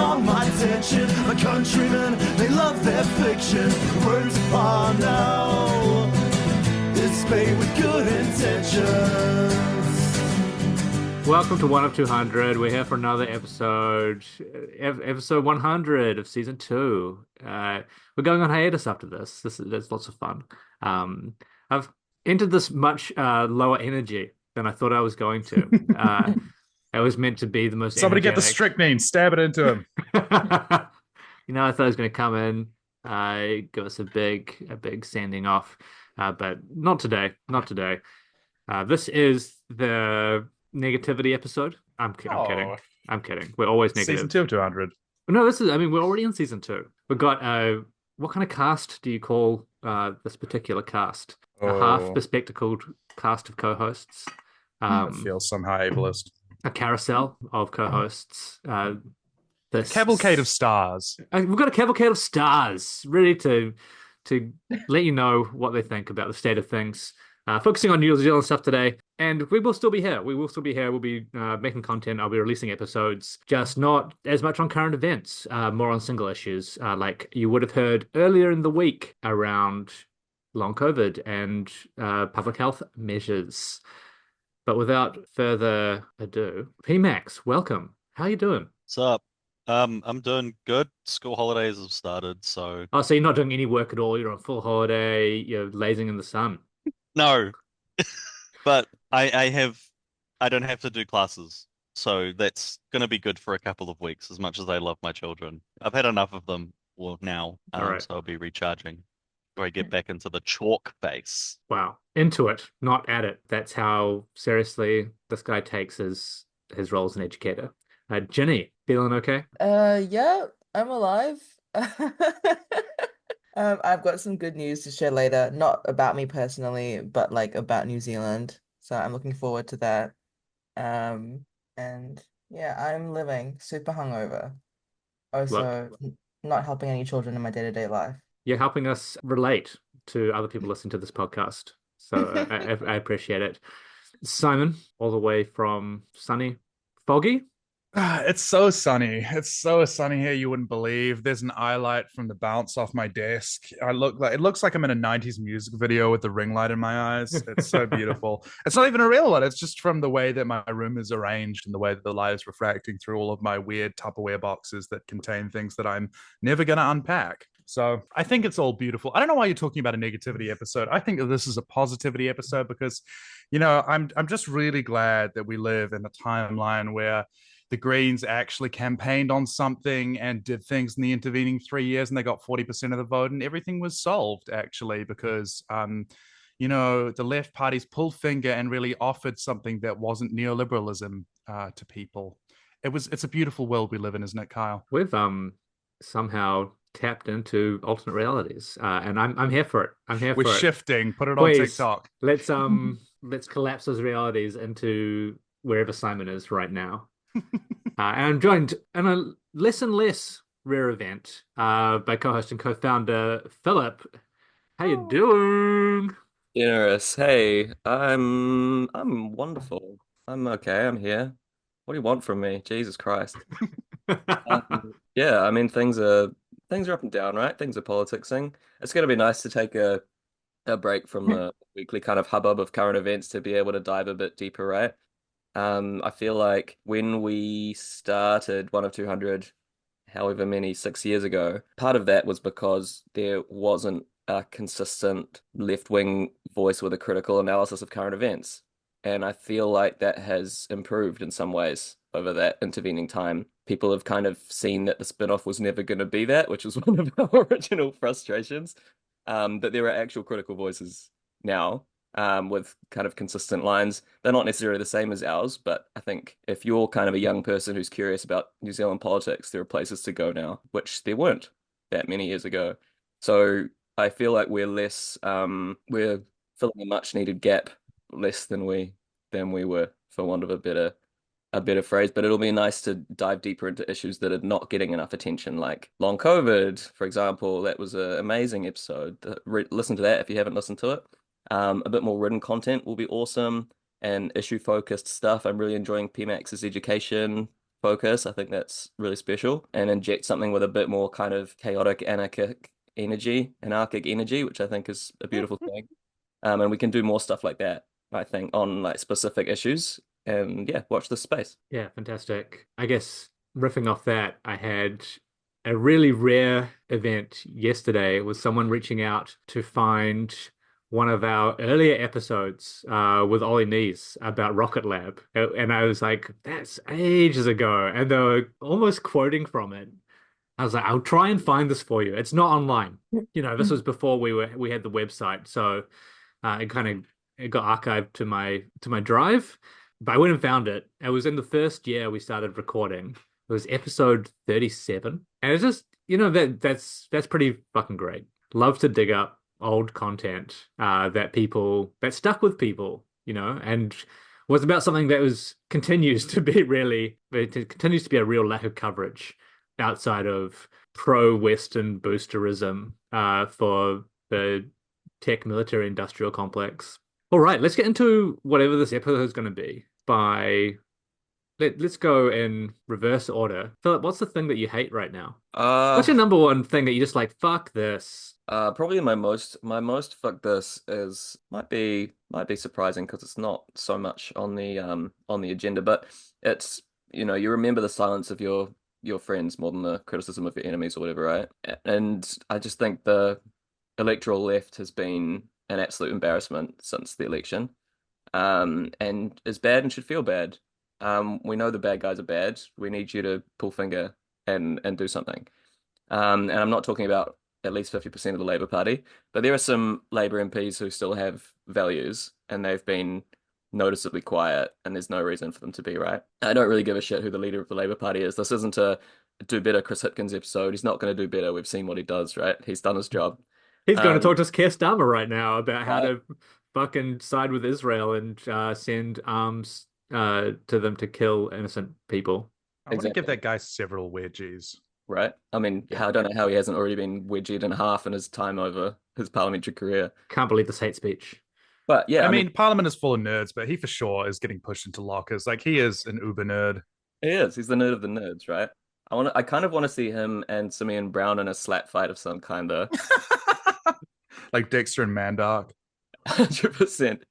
on my attention. My countrymen, they love their fiction. Words upon now, it's made with good intentions. Welcome to One of 200. We're here for another episode, episode 100 of season 2. We're going on hiatus after this. There's lots of fun. I've entered this much lower energy than I thought I was going to. I was meant to be the most Somebody get the energetic. strychnine, stab it into him. I thought I was going to come in, give us a big sending off, but not today. Not today. This is the negativity episode. I'm kidding. I'm kidding. We're always negative. Season 2 of 200. No, we're already in season 2. We've got what kind of cast do you call this particular cast? A half bespectacled cast of co-hosts. I feel somehow ableist. A carousel of co-hosts. Cavalcade of stars. We've got a cavalcade of stars ready to let you know what they think about the state of things. Focusing on New Zealand stuff today, and we will still be here. We'll be making content. I'll be releasing episodes, just not as much on current events, more on single issues, like you would have heard earlier in the week around long COVID and public health measures. But without further ado, Pmax, welcome. How are you doing? What's up? I'm doing good. School holidays have started, so... Oh, so you're not doing any work at all? You're on full holiday, you're lazing in the sun? No. But I don't have to do classes, so that's going to be good for a couple of weeks, as much as I love my children. I've had enough of them now, right. So I'll be recharging before I get back into the chalk face. Wow. Into it, not at it. That's how seriously this guy takes his role as an educator. Ginny, feeling okay? Yeah, I'm alive. I've got some good news to share later, not about me personally, but like about New Zealand. So I'm looking forward to that. And yeah, I'm living super hungover. Also, not helping any children in my day-to-day life. You're helping us relate to other people listening to this podcast. So I appreciate it. Simon, all the way from sunny, foggy? It's so sunny. It's so sunny here you wouldn't believe. There's an eye light from the bounce off my desk. It looks like I'm in a 90s music video with the ring light in my eyes. It's so beautiful. It's not even a real one. It's just from the way that my room is arranged and the way that the light is refracting through all of my weird Tupperware boxes that contain things that I'm never going to unpack. So I think it's all beautiful. I don't know why you're talking about a negativity episode. I think that this is a positivity episode because, I'm just really glad that we live in a timeline where the Greens actually campaigned on something and did things in the intervening 3 years, and they got 40% of the vote, and everything was solved, actually, because, the left parties pulled finger and really offered something that wasn't neoliberalism to people. It's a beautiful world we live in, isn't it, Kyle? We've somehow tapped into alternate realities, and I'm here for it. We're shifting. Put it on Please, TikTok. Let's collapse those realities into wherever Simon is right now. And I'm joined in a less and less rare event by co-host and co-founder Philip. How you doing? Generous. Hey, I'm wonderful. I'm okay. I'm here. What do you want from me? Jesus Christ. Yeah, I mean things are up and down, right? Things are politicsing. It's gonna be nice to take a break from the weekly kind of hubbub of current events to be able to dive a bit deeper, right? I feel like when we started One of 200, however many, 6 years ago, part of that was because there wasn't a consistent left-wing voice with a critical analysis of current events. And I feel like that has improved in some ways over that intervening time. People have kind of seen that the spin-off was never going to be that, which was one of our original frustrations. But there are actual critical voices now. With kind of consistent lines. They're not necessarily the same as ours, but I think if you're kind of a young person who's curious about New Zealand politics, there are places to go now, which there weren't that many years ago. So I feel like we're we're filling a much needed gap, less than we were, for want of a better phrase. But it'll be nice to dive deeper into issues that are not getting enough attention, like long COVID, for example. That was an amazing episode. Listen to that if you haven't listened to it. A bit more written content will be awesome, and issue-focused stuff. I'm really enjoying Pmax's education focus. I think that's really special, and inject something with a bit more kind of chaotic, anarchic energy, which I think is a beautiful thing. And we can do more stuff like that, I think, on like specific issues. And yeah, watch this space. Yeah, fantastic. I guess riffing off that, I had a really rare event yesterday with someone reaching out to find one of our earlier episodes with Ollie Nees about Rocket Lab. And I was like, that's ages ago. And they were almost quoting from it. I was like, I'll try and find this for you. It's not online. You know, this was before we had the website. So it got archived to my drive. But I went and found it. It was in the first year we started recording. It was episode 37. And it's just, that's pretty fucking great. Love to dig up old content that stuck with people, and was about something that continues to be a real lack of coverage outside of pro-Western boosterism for the tech military industrial complex. All right, let's get into whatever this episode is going to be. Let's go in reverse order. Philip, what's the thing that you hate right now? What's your number one thing that you just like, fuck this? Probably my most fuck this is might be surprising because it's not so much on the agenda, but it's you remember the silence of your friends more than the criticism of your enemies or whatever, right? And I just think the electoral left has been an absolute embarrassment since the election, and is bad and should feel bad. We know the bad guys are bad. We need you to pull finger and do something. And I'm not talking about at least 50% of the Labour Party, but there are some Labour MPs who still have values, and they've been noticeably quiet, and there's no reason for them to be, right? I don't really give a shit who the leader of the Labour Party is. This isn't a do better Chris Hipkins episode. He's not going to do better. We've seen what he does, right? He's done his job. He's going to talk to Keir Starmer right now about how Right. to fucking side with Israel and send arms to them to kill innocent people. I want to give Exactly. that guy several wedgies. Right? I mean, I don't know how he hasn't already been wedged in half in his time over his parliamentary career. Can't believe this hate speech. But yeah, I mean, Parliament is full of nerds, but he for sure is getting pushed into lockers. Like he is an uber nerd. he is. He's the nerd of the nerds, right? I kind of want to see him and Simeon Brown in a slap fight of some kind of Like Dexter and Mandark. 100%.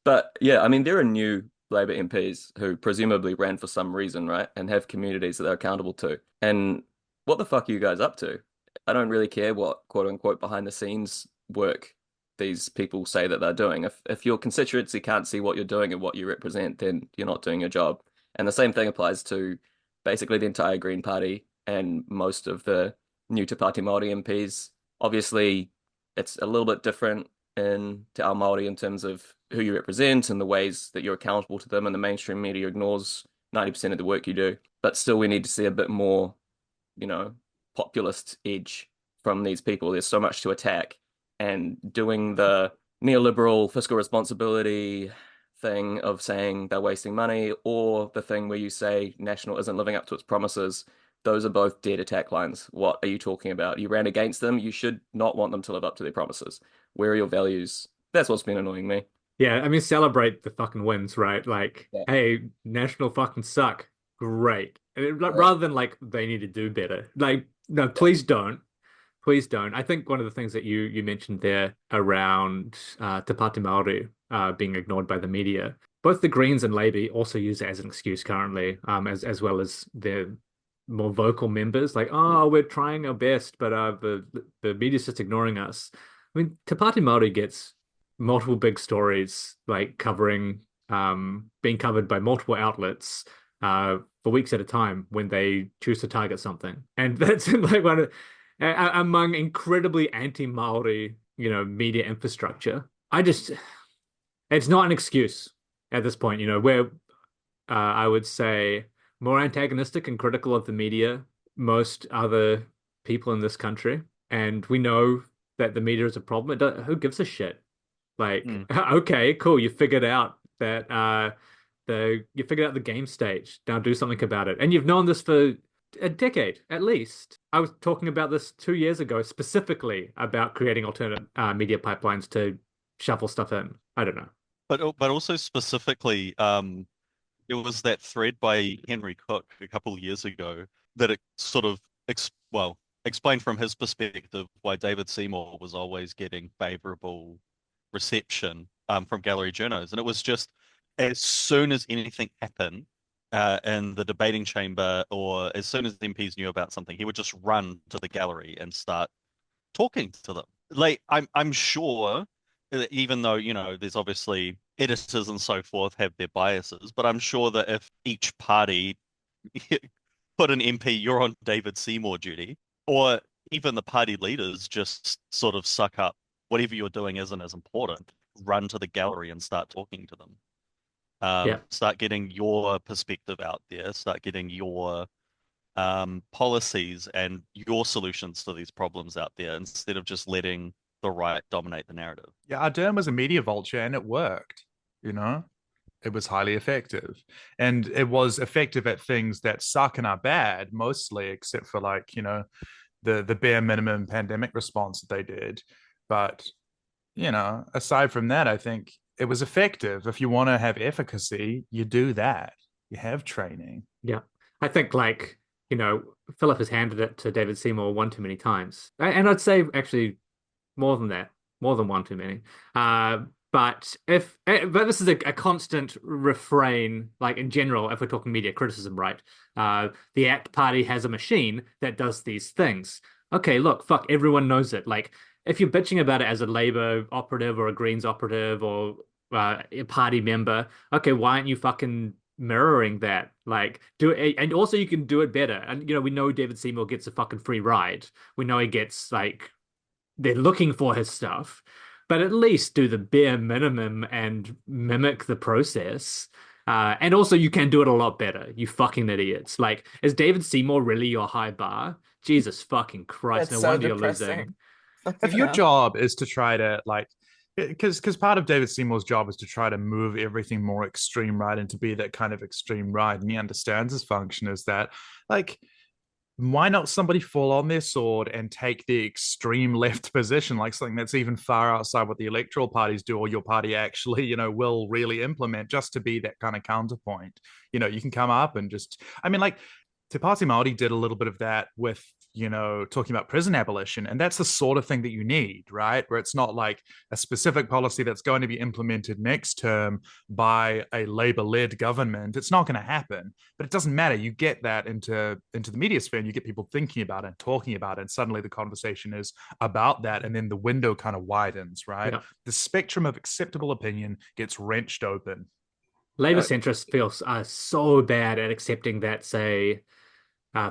But yeah, I mean, there are new Labour MPs who presumably ran for some reason, right? And have communities that they're accountable to. And what the fuck are you guys up to? I don't really care what quote unquote behind the scenes work these people say that they're doing. If your constituency can't see what you're doing and what you represent, then you're not doing your job. And the same thing applies to basically the entire Green Party and most of the new Te Pāti Māori MPs. Obviously, it's a little bit different in Te Ao Māori in terms of who you represent and the ways that you're accountable to them, and the mainstream media ignores 90% of the work you do. But still, we need to see a bit more, populist edge from these people. There's so much to attack, and doing the neoliberal fiscal responsibility thing of saying they're wasting money, or the thing where you say National isn't living up to its promises, those are both dead attack lines. What are you talking about? You ran against them. You should not want them to live up to their promises. Where are your values? That's what's been annoying me. Yeah, I mean, celebrate the fucking wins, right? Like, Yeah. hey, National fucking suck. Great. Right. Rather than like they need to do better. Like, no, please don't. Please don't. I think one of the things that you mentioned there around Te Pāti Māori being ignored by the media, both the Greens and Labour also use it as an excuse currently, as well as their more vocal members, like, oh, we're trying our best, but the media's just ignoring us. I mean, Te Pāti Māori gets multiple big stories like being covered by multiple outlets for weeks at a time when they choose to target something, and that's like among incredibly anti-Maori media infrastructure. It's not an excuse at this point. Where I would say more antagonistic and critical of the media most other people in this country, and we know that the media is a problem. Who gives a shit? Like, okay, cool. You figured out that you figured out the game stage. Now do something about it. And you've known this for a decade at least. I was talking about this 2 years ago, specifically about creating alternate media pipelines to shuffle stuff in. I don't know. But also specifically, There was that thread by Henry Cook a couple of years ago that it sort of explained from his perspective why David Seymour was always getting favorable reception from gallery journos. And it was just as soon as anything happened in the debating chamber, or as soon as the MPs knew about something, he would just run to the gallery and start talking to them. Like I'm sure that even though, there's obviously editors and so forth have their biases, but I'm sure that if each party put an MP, you're on David Seymour duty, or even the party leaders just sort of suck up whatever you're doing isn't as important, run to the gallery and start talking to them. Yeah. Start getting your perspective out there, start getting your policies and your solutions to these problems out there instead of just letting the right dominate the narrative. Yeah, Ardern was a media vulture and it worked, you know? It was highly effective. And it was effective at things that suck and are bad, mostly, except for like, the bare minimum pandemic response that they did. But, aside from that, I think it was effective. If you want to have efficacy, you do that. You have training. Yeah. I think Philip has handed it to David Seymour one too many times. And I'd say actually more than that, more than one too many. But this is a constant refrain, like in general, if we're talking media criticism, right? The ACT Party has a machine that does these things. Okay, look, fuck, everyone knows it. Like, if you're bitching about it as a Labour operative or a Greens operative or a party member, okay, why aren't you fucking mirroring that? Like, do it, and also you can do it better. And we know David Seymour gets a fucking free ride. We know he gets like they're looking for his stuff, but at least do the bare minimum and mimic the process. And also, you can do it a lot better, you fucking idiots. Like, is David Seymour really your high bar? Jesus fucking Christ, That's no so wonder you're depressing. losing. If your job is to try to like, because part of David Seymour's job is to try to move everything more extreme right and to be that kind of extreme right, and he understands his function is that, like, why not somebody fall on their sword and take the extreme left position, like something that's even far outside what the electoral parties do or your party actually, will really implement, just to be that kind of counterpoint. You can come up and just, I mean, like, Te Pāti Māori did a little bit of that with, talking about prison abolition. And that's the sort of thing that you need, right? Where it's not like a specific policy that's going to be implemented next term by a Labour-led government. It's not going to happen, but it doesn't matter. You get that into the media sphere and you get people thinking about it and talking about it. And suddenly the conversation is about that. And then the window kind of widens, right? Yeah. The spectrum of acceptable opinion gets wrenched open. Labour centrists feel so bad at accepting that, say,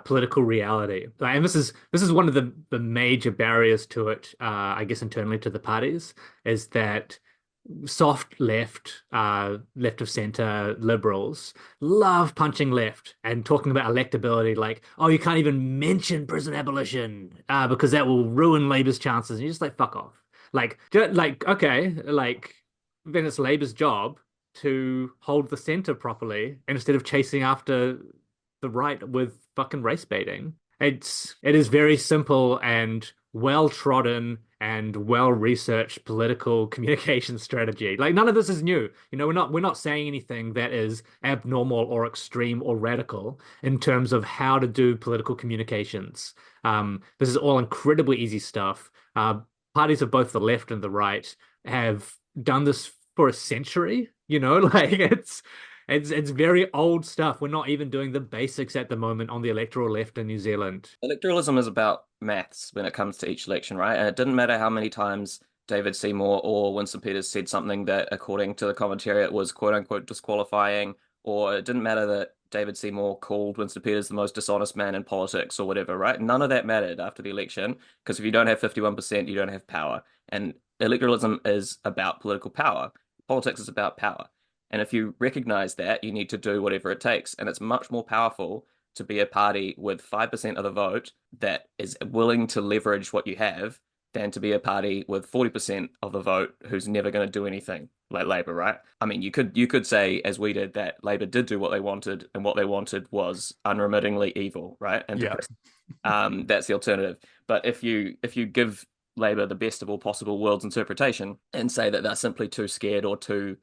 political reality. And this is one of the major barriers to it, I guess, internally to the parties, is that soft left, left of center liberals love punching left and talking about electability, like, oh, you can't even mention prison abolition because that will ruin Labour's chances. And you're just like, fuck off. Like, okay, like, then it's Labour's job to hold the center properly instead of chasing after the right with fucking race baiting. It is very simple and well trodden and well researched political communication strategy. Like, none of this is new. We're not saying anything that is abnormal or extreme or radical in terms of how to do political communications. This is all incredibly easy stuff. Parties of both the left and the right have done this for a century. Like, it's very old stuff. We're not even doing the basics at the moment on the electoral left in New Zealand. Electoralism is about maths when it comes to each election, right? And it didn't matter how many times David Seymour or Winston Peters said something that, according to the commentariat, was quote unquote disqualifying, or it didn't matter that David Seymour called Winston Peters the most dishonest man in politics or whatever, right? None of that mattered after the election, because if you don't have 51%, you don't have power. And electoralism is about political power. Politics is about power. And if you recognize that, you need to do whatever it takes. And it's much more powerful to be a party with 5% of the vote that is willing to leverage what you have than to be a party with 40% of the vote who's never going to do anything, like Labour, right? I mean, you could say, as we did, that Labour did do what they wanted, and what they wanted was unremittingly evil, right? And Yeah. that's the alternative. But if you give Labour the best of all possible worlds interpretation and say that they're simply too scared or too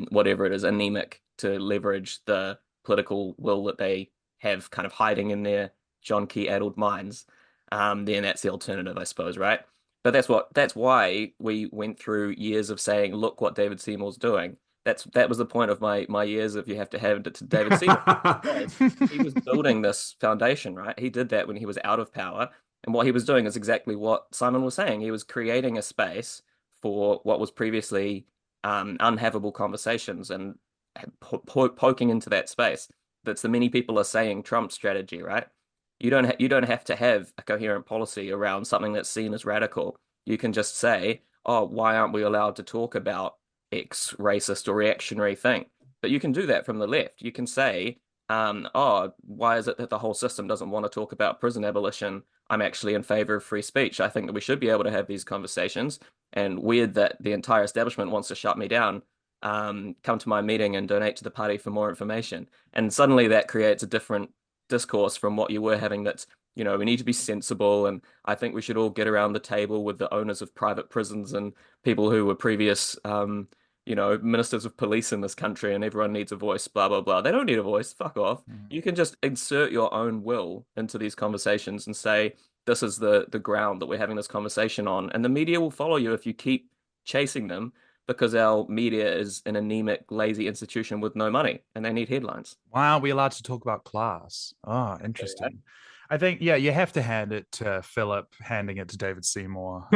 whatever it is, anemic to leverage the political will that they have kind of hiding in their John Key-addled minds, then that's the alternative, I suppose, right? But that's why we went through years of saying, look what David Seymour's doing. That was the point of my years of you have to have it to David Seymour. Because he was building this foundation, right? He did that when he was out of power. And what he was doing is exactly what Simon was saying. He was creating a space for what was previously unhavable conversations and poking into that space. That's the many people are saying Trump's strategy, right? You don't have to have a coherent policy around something that's seen as radical. You can just say, oh, why aren't we allowed to talk about X racist or reactionary thing? But you can do that from the left. You can say, oh, why is it that the whole system doesn't want to talk about prison abolition? I'm actually in favor of free speech. I think that we should be able to have these conversations. And weird that the entire establishment wants to shut me down. Come to my meeting and donate to the party for more information. And suddenly that creates a different discourse from what you were having. That's, we need to be sensible. And I think we should all get around the table with the owners of private prisons and people who were previous, ministers of police in this country, and everyone needs a voice, blah, blah, blah. They don't need a voice. Fuck off. You can just insert your own will into these conversations and say, this is the ground that we're having this conversation on. And the media will follow you if you keep chasing them, because our media is an anemic, lazy institution with no money and they need headlines. Why aren't we allowed to talk about class? Oh, interesting. I think, you have to hand it to Philip handing it to David Seymour.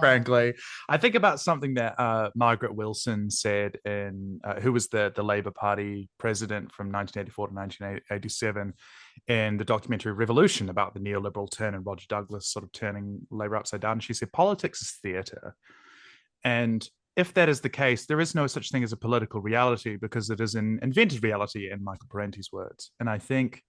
Frankly, I think about something that Margaret Wilson said who was the Labour Party president from 1984 to 1987 in the documentary Revolution, about the neoliberal turn and Roger Douglas sort of turning Labour upside down. She said, politics is theatre. And if that is the case, there is no such thing as a political reality, because it is an invented reality, in Michael Parenti's words. And I think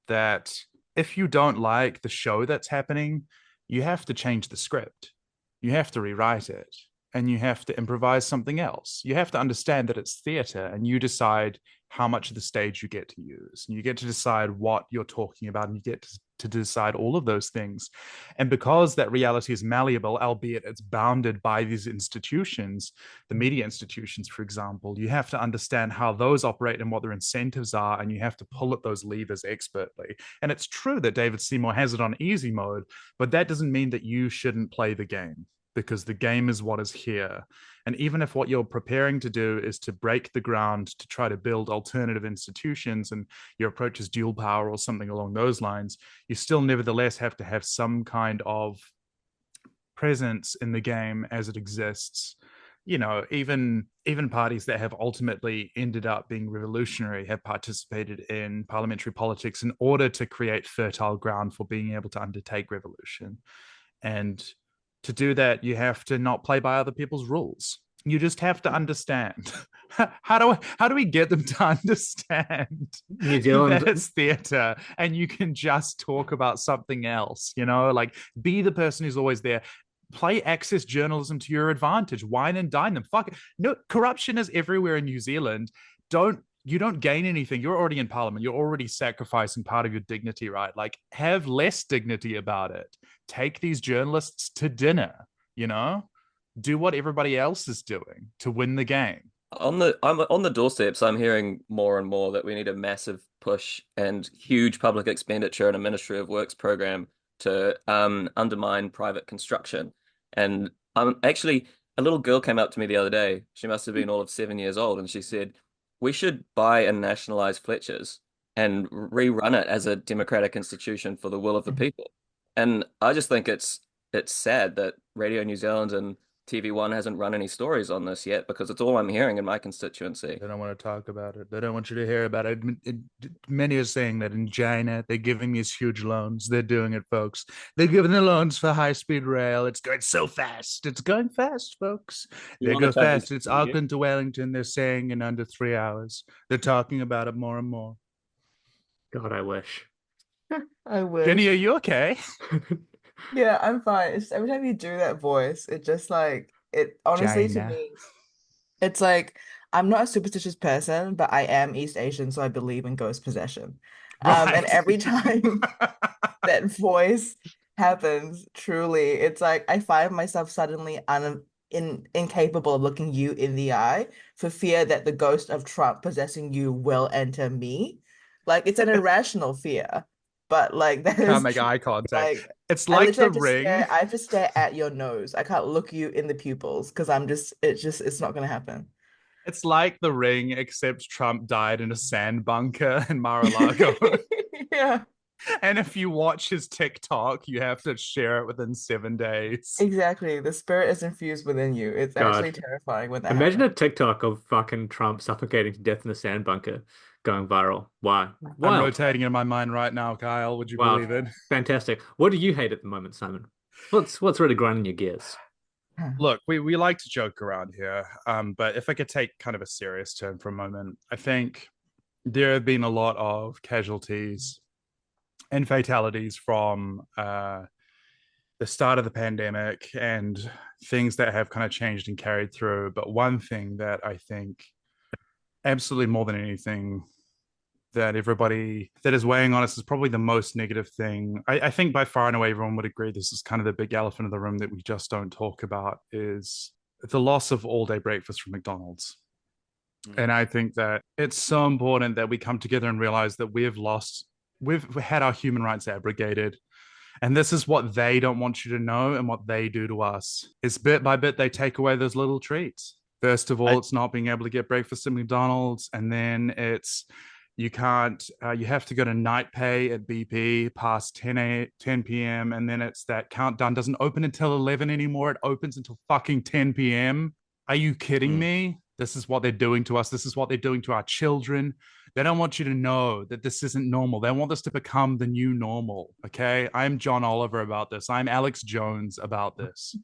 that if you don't like the show that's happening, you have to change the script. You have to rewrite it, and you have to improvise something else. You have to understand that it's theater, and you decide how much of the stage you get to use. And you get to decide what you're talking about, and you get to decide all of those things. And because that reality is malleable, albeit it's bounded by these institutions, the media institutions, for example, you have to understand how those operate and what their incentives are, and you have to pull at those levers expertly. And it's true that David Seymour has it on easy mode, but that doesn't mean that you shouldn't play the game, because the game is what is here. And even if what you're preparing to do is to break the ground to try to build alternative institutions, and your approach is dual power or something along those lines, you still nevertheless have to have some kind of presence in the game as it exists. Even parties that have ultimately ended up being revolutionary have participated in parliamentary politics in order to create fertile ground for being able to undertake revolution. And to do that, you have to not play by other people's rules. You just have to understand. How do we get them to understand New Zealand, that it's theater and you can just talk about something else? Like, be the person who's always there. Play access journalism to your advantage. Wine and dine them. Fuck it. No, corruption is everywhere in New Zealand. You don't gain anything. You're already in parliament. You're already sacrificing part of your dignity, right? Like, have less dignity about it. Take these journalists to dinner, do what everybody else is doing to win the game. I'm on the doorsteps. I'm hearing more and more that we need a massive push and huge public expenditure and a Ministry of Works program to undermine private construction. And actually, a little girl came up to me the other day. She must have been all of 7 years old, and she said, we should buy and nationalize Fletcher's and rerun it as a democratic institution for the will of the people. And I just think it's sad that Radio New Zealand and TV1 hasn't run any stories on this yet, because it's all I'm hearing in my constituency. They don't want to talk about it. They don't want you to hear about it. Many are saying that in China, they're giving these huge loans. They're doing it, folks. They're giving the loans for high-speed rail. It's going so fast. It's going fast, folks. They go fast. It's Auckland to Wellington. They're saying in under 3 hours. They're talking about it more and more. God, I wish. I wish. Ginny, are you okay? Yeah, I'm fine. It's just every time you do that voice, it just it honestly China. to me, it's like I'm not a superstitious person, but I am East Asian, so I believe in ghost possession. And Right. every time that voice happens, truly, it's like I find myself suddenly incapable of looking you in the eye for fear that the ghost of Trump possessing you will enter me. Like it's an irrational fear, but like that Can't is make true. eye contact. Like It's I like literally the have to stare. ring. I have to stare at your nose. I can't look you in the pupils because it's not gonna happen. It's like the ring, except Trump died in a sand bunker in Mar-a-Lago. Yeah, And if you watch his TikTok, you have to share it within 7 days. exactly. The spirit is infused within you. It's actually God, terrifying when that imagine happens. a TikTok of fucking Trump suffocating to death in a sand bunker going viral. Why? I'm Wild. rotating in my mind right now, Kyle. Would you Wow. believe it? Fantastic. What do you hate at the moment, Simon? What's really grinding your gears? Look, we like to joke around here, but if I could take kind of a serious turn for a moment, I think there have been a lot of casualties and fatalities from the start of the pandemic and things that have kind of changed and carried through. But one thing that I think absolutely more than anything that everybody that is weighing on us is probably the most negative thing. I think by far and away everyone would agree this is kind of the big elephant in the room that we just don't talk about is the loss of all day breakfast from McDonald's. And I think that it's so important that we come together and realize that we've had our human rights abrogated. And this is what they don't want you to know and what they do to us is bit by bit, they take away those little treats. First of all, I it's not being able to get breakfast at McDonald's. And then it's, you can't, you have to go to night pay at BP past 10 p.m. And then it's that countdown doesn't open until 11 anymore. It opens until fucking 10 p.m. Are you kidding me? This is what they're doing to us. This is what they're doing to our children. They don't want you to know that this isn't normal. They want this to become the new normal. Okay. I'm John Oliver about this. I'm Alex Jones about this.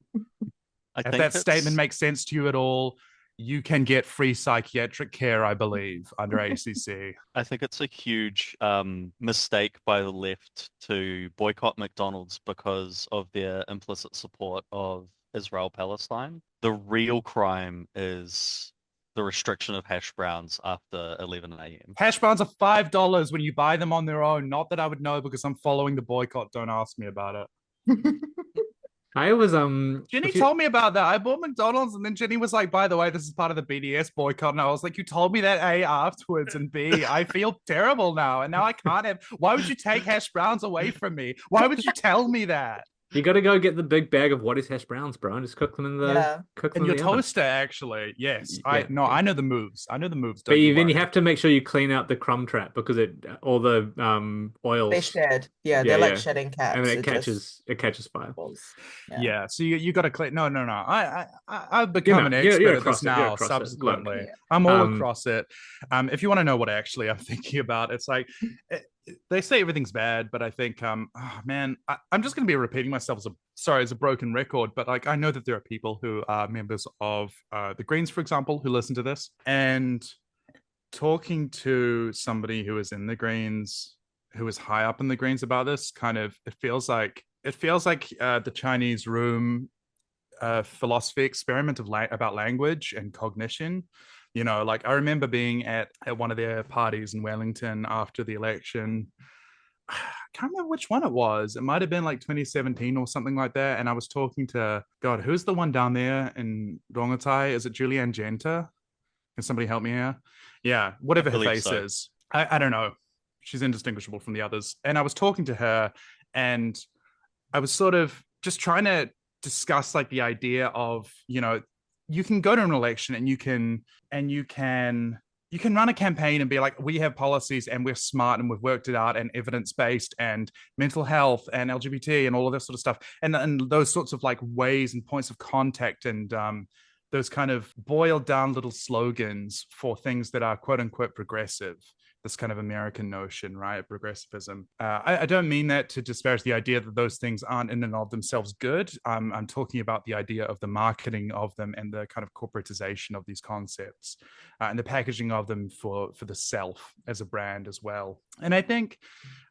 I If think that statement it's makes sense to you at all, you can get free psychiatric care, I believe, under ACC. I think it's a huge mistake by the left to boycott McDonald's because of their implicit support of Israel-Palestine. The real crime is the restriction of hash browns after 11 a.m. Hash browns are $5 when you buy them on their own. Not that I would know because I'm following the boycott. Don't ask me about it. I was Ginny told me about that. I bought McDonald's, and then Ginny was like, "By the way, this is part of the BDS boycott." And I was like, "You told me that A afterwards, and B, I feel terrible now, and now I can't have. Why would you take hash browns away from me? Why would you tell me that?" You got to go get the big bag of what is hash browns, bro, and just cook them in the Yeah. cook them And in your the oven. toaster, actually, yes. Yeah. I know the moves. I know the moves. But Don't you then you worry. have to make sure you clean out the crumb trap because all the They oils. shed. Yeah, Yeah, they're like yeah. shedding And caps. then it It catches fire. falls. Yeah. So you got to clean. No. I've You become know, an you're expert at across this it. You're now. across it. Look, Subsequently, Yeah. I'm all Um, across it. If you want to know what actually I'm thinking about, it's like they say everything's bad, but I think, oh, man, I'm just going to be repeating myself as a broken record. But like, I know that there are people who are members of the Greens, for example, who listen to this, and talking to somebody who is in the Greens, who is high up in the Greens about this, kind of, it feels like the Chinese room philosophy experiment about language and cognition. You know, like I remember being at one of their parties in Wellington after the election. I can't remember which one it was. It might have been like 2017 or something like that. And I was talking to, God, who's the one down there in Rongotai? Is it Julianne Genter? Can somebody help me here? Yeah, whatever her believe face so. is. I don't know. She's indistinguishable from the others. And I was talking to her, and I was sort of just trying to discuss like the idea of, you know, you can go to an election and you can run a campaign and be like, we have policies and we're smart and we've worked it out and evidence-based and mental health and LGBT and all of this sort of stuff. And those sorts of like ways and points of contact and those kind of boiled down little slogans for things that are quote unquote progressive. This kind of American notion, right? Progressivism. I don't mean that to disparage the idea that those things aren't in and of themselves good. I'm talking about the idea of the marketing of them and the kind of corporatization of these concepts and the packaging of them for the self as a brand as well. And I think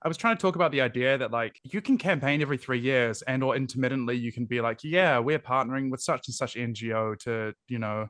I was trying to talk about the idea that like you can campaign every 3 years and or intermittently you can be like, yeah, we're partnering with such and such NGO to, you know,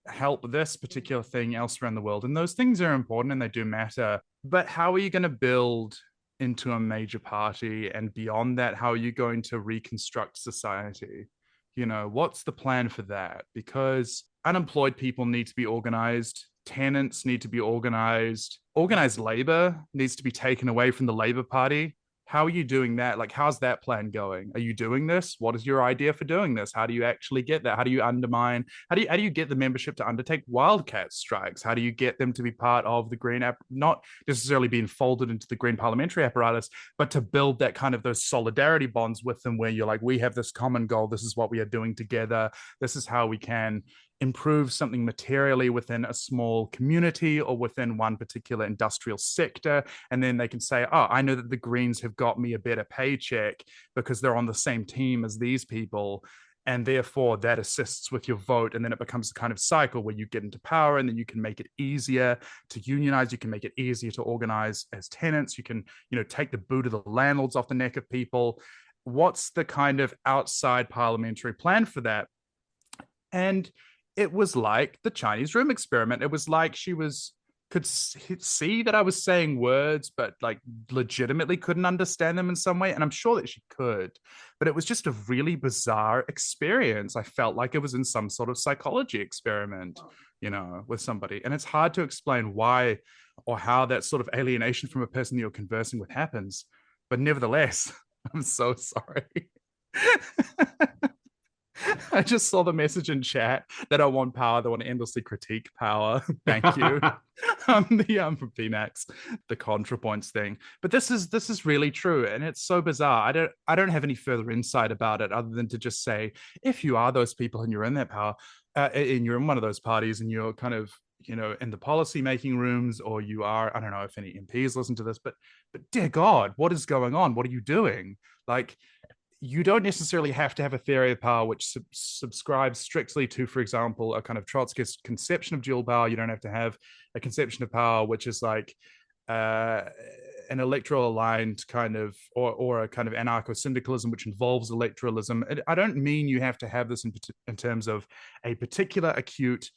help this particular thing elsewhere in the world. And those things are important and they do matter. But how are you going to build into a major party? And beyond that, how are you going to reconstruct society? What's the plan for that? Because unemployed people need to be organized, tenants need to be organized, organized labor needs to be taken away from the Labor Party. How are you doing that? Like, how's that plan going? Are you doing this? What is your idea for doing this? How do you actually get that? How do you undermine? How do you get the membership to undertake wildcat strikes? How do you get them to be part of the Green app, not necessarily being folded into the Green parliamentary apparatus, but to build that kind of those solidarity bonds with them, where you're like, we have this common goal. This is what we are doing together. This is how we can improve something materially within a small community or within one particular industrial sector. And then they can say, oh, I know that the Greens have got me a better paycheck because they're on the same team as these people. And therefore that assists with your vote. And then it becomes a kind of cycle where you get into power, and then you can make it easier to unionize. You can make it easier to organize as tenants. You can, take the boot of the landlords off the neck of people. What's the kind of outside parliamentary plan for that? And it was like the Chinese room experiment. It was like she could see that I was saying words, but like legitimately couldn't understand them in some way. And I'm sure that she could, but it was just a really bizarre experience. I felt like it was in some sort of psychology experiment, with somebody. And it's hard to explain why or how that sort of alienation from a person that you're conversing with happens. But nevertheless, I'm so sorry. I just saw the message in chat that I want power. They want to endlessly critique power. Thank you. From Pmax, the ContraPoints thing. But this is really true, and it's so bizarre. I don't have any further insight about it other than to just say, if you are those people and you're in that power, and you're in one of those parties, and you're kind of in the policy making rooms, or you are, I don't know if any MPs listen to this, but dear God, what is going on? What are you doing? Like, you don't necessarily have to have a theory of power which subscribes strictly to, for example, a kind of Trotskyist conception of dual power. You don't have to have a conception of power which is like an electoral aligned kind of, or a kind of anarcho-syndicalism which involves electoralism. I don't mean you have to have this in terms of a particular acute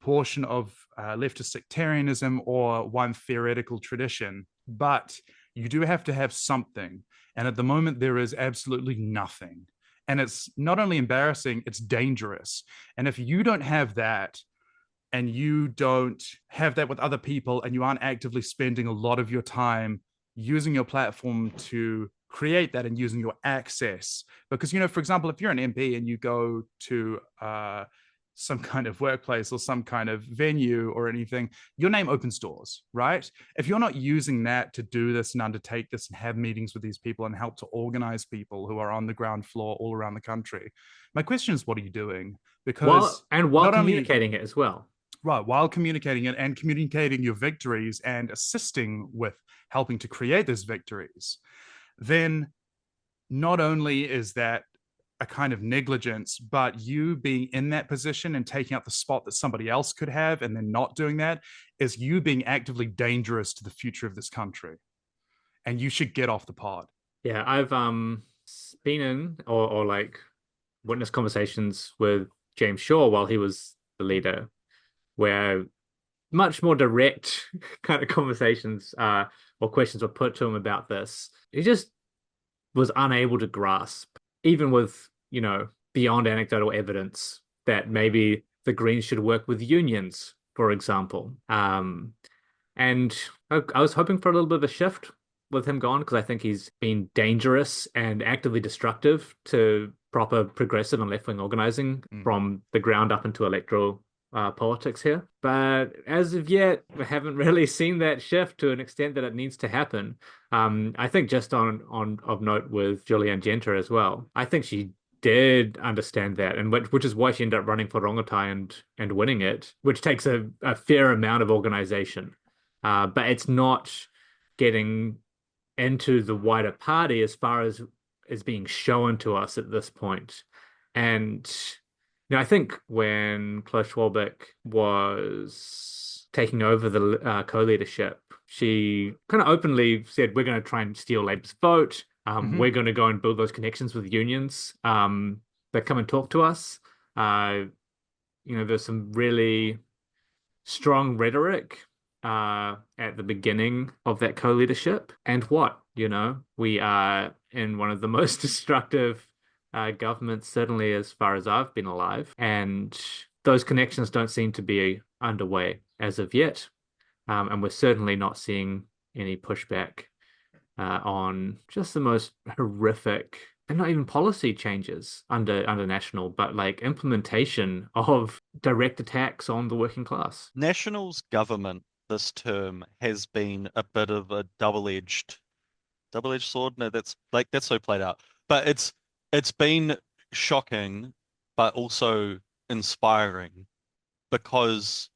portion of leftist sectarianism or one theoretical tradition, but you do have to have something. And at the moment, there is absolutely nothing. And it's not only embarrassing, it's dangerous. And if you don't have that, and you don't have that with other people, and you aren't actively spending a lot of your time using your platform to create that and using your access, because, for example, if you're an MP and you go to some kind of workplace or some kind of venue or anything, your name opens doors, right? If you're not using that to do this and undertake this and have meetings with these people and help to organize people who are on the ground floor all around the country, my question is, what are you doing? Because while communicating it as well. Right, while communicating it and communicating your victories and assisting with helping to create those victories, then not only is that a kind of negligence, but you being in that position and taking up the spot that somebody else could have and then not doing that is you being actively dangerous to the future of this country. And you should get off the pod. Yeah, I've been in or like witnessed conversations with James Shaw while he was the leader, where much more direct kind of conversations or questions were put to him about this. He just was unable to grasp, even with, beyond anecdotal evidence, that maybe the Greens should work with unions, for example. And I was hoping for a little bit of a shift with him gone, because I think he's been dangerous and actively destructive to proper progressive and left-wing organizing from the ground up into electoral politics here. But as of yet, we haven't really seen that shift to an extent that it needs to happen. I think just on of note with Julianne Genter as well, I think she did understand that, and which is why she ended up running for Rongotai and winning it, which takes a fair amount of organization. But it's not getting into the wider party as far as is being shown to us at this point. And I think when Klaus Schwalbe was taking over the co-leadership, she kind of openly said, we're going to try and steal Labour's vote. We're going to go and build those connections with unions that come and talk to us. There's some really strong rhetoric at the beginning of that co-leadership. And we are in one of the most destructive government, certainly as far as I've been alive, and those connections don't seem to be underway as of yet. And we're certainly not seeing any pushback on just the most horrific, and not even policy changes under national, but like implementation of direct attacks on the working class. National's government this term has been a bit of a double-edged sword. No, that's so played out. But it's been shocking, but also inspiring because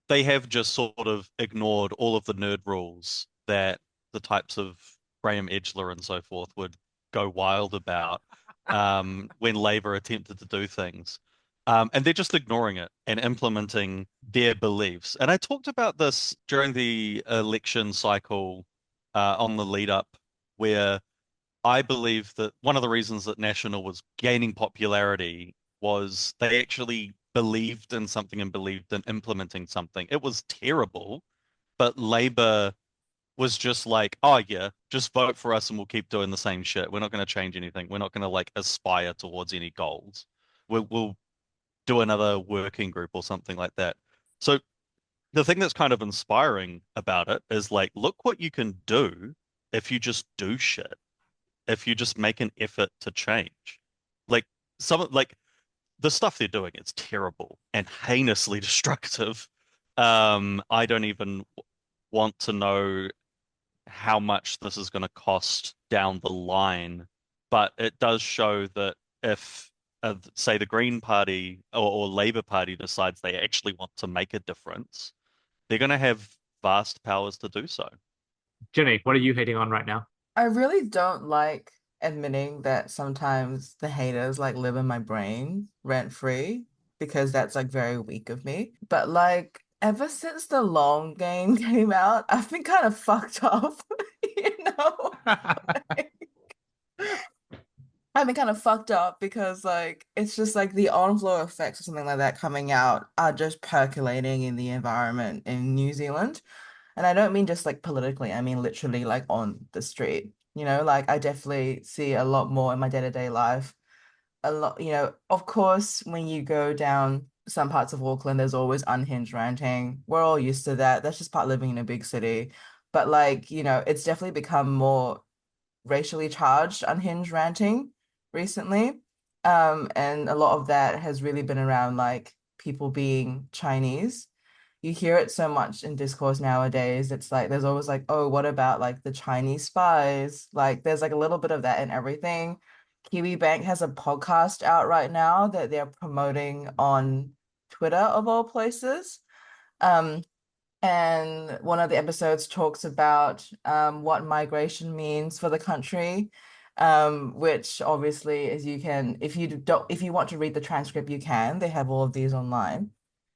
they have just sort of ignored all of the nerd rules that the types of Graham Edgler and so forth would go wild about when Labour attempted to do things. And they're just ignoring it and implementing their beliefs. And I talked about this during the election cycle on the lead up, where I believe that one of the reasons that National was gaining popularity was they actually believed in something and believed in implementing something. It was terrible, but Labour was just like, oh yeah, just vote for us and we'll keep doing the same shit. We're not going to change anything. We're not going to like aspire towards any goals. We'll do another working group or something like that. So the thing that's kind of inspiring about it is like, look what you can do if you just do shit, if you just make an effort to change. Like like the stuff they're doing, it's terrible and heinously destructive. I don't even want to know how much this is going to cost down the line, but it does show that if, say, the Green Party or Labour Party decides they actually want to make a difference, they're going to have vast powers to do so. Ginny, what are you hating on right now? I really don't like admitting that sometimes the haters like live in my brain rent free because that's like very weak of me. But like ever since the long game came out, I've been kind of fucked up, you know? I've been kind of fucked up because like it's just like the on-flow effects or something like that coming out are just percolating in the environment in New Zealand. And I don't mean just like politically, I mean literally like on the street. You know, like I definitely see a lot more in my day-to-day life. A lot, you know, of course, when you go down some parts of Auckland, there's always unhinged ranting. We're all used to that. That's just part of living in a big city. But like, you know, it's definitely become more racially charged unhinged ranting recently. And a lot of that has really been around like people being Chinese. You hear it so much in discourse nowadays. It's like there's always like, oh, what about like the Chinese spies? Like there's like a little bit of that in everything. Kiwi Bank has a podcast out right now that they're promoting on Twitter of all places. Um, and one of the episodes talks about what migration means for the country, which obviously is you can if you want to read the transcript you can. They have all of these online.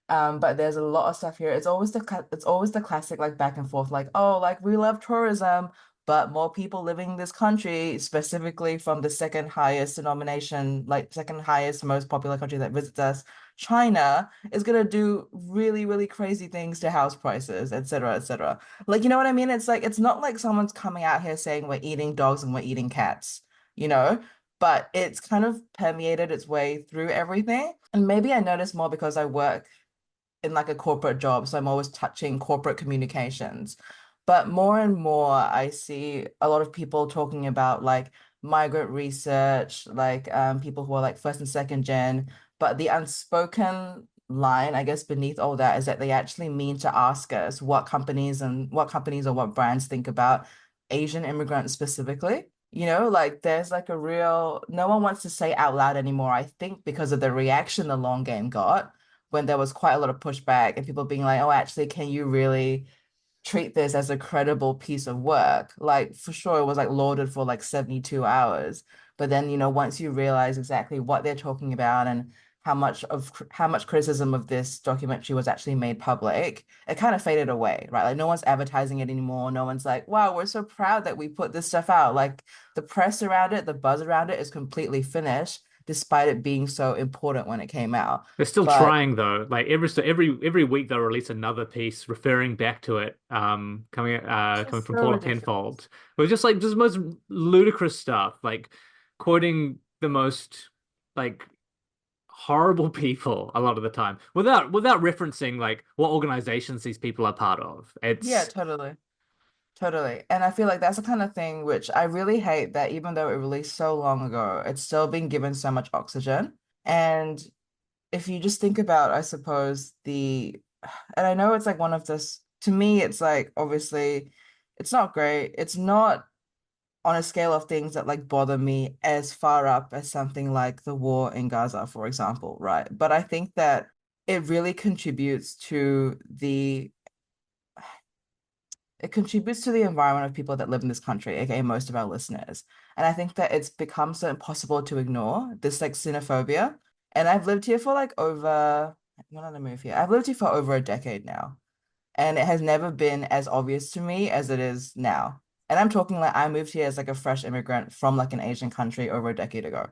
But there's a lot of stuff here. It's always the classic like back and forth like, oh, like we love tourism, but more people living in this country, specifically from the second highest denomination, like second highest most popular country that visits us, China, is gonna do really, really crazy things to house prices, et cetera, et cetera. Like, you know what I mean? It's like it's not like someone's coming out here saying we're eating dogs and we're eating cats, you know? But it's kind of permeated its way through everything. And maybe I notice more because I work in like a corporate job, so I'm always touching corporate communications. But more and more, I see a lot of people talking about like migrant research, like people who are like first and second gen. But the unspoken line, I guess, beneath all that is that they actually mean to ask us what companies or what brands think about Asian immigrants specifically. You know, like there's like a real, no one wants to say out loud anymore, I think, because of the reaction the long game got when there was quite a lot of pushback and people being like, oh, actually, can you really treat this as a credible piece of work? Like, for sure, it was like lauded for like 72 hours. But then, you know, once you realize exactly what they're talking about and how much criticism of this documentary was actually made public, it kind of faded away, right? Like no one's advertising it anymore. No one's like, wow, we're so proud that we put this stuff out. Like the press around it, the buzz around it is completely finished, despite it being so important when it came out. They're still But trying though. Like every week they'll release another piece referring back to it, coming it's from so Paula ridiculous. Penfold. It was just like just the most ludicrous stuff, like quoting the most like horrible people a lot of the time without referencing like what organizations these people are part of. Yeah, It's totally. Totally. And I feel like that's the kind of thing which I really hate that even though it released so long ago, it's still being given so much oxygen. And if you just think about, I suppose, and I know it's like one of this, to me, it's like obviously it's not great. It's not on a scale of things that like bother me as far up as something like the war in Gaza, for example, right? But I think that it really contributes to the environment of people that live in this country, aka most of our listeners. And I think that it's become so impossible to ignore this like xenophobia. And I've lived here for like over, when did I move here? I've lived here for over a decade now. And it has never been as obvious to me as it is now. And I'm talking like I moved here as like a fresh immigrant from like an Asian country over a decade ago.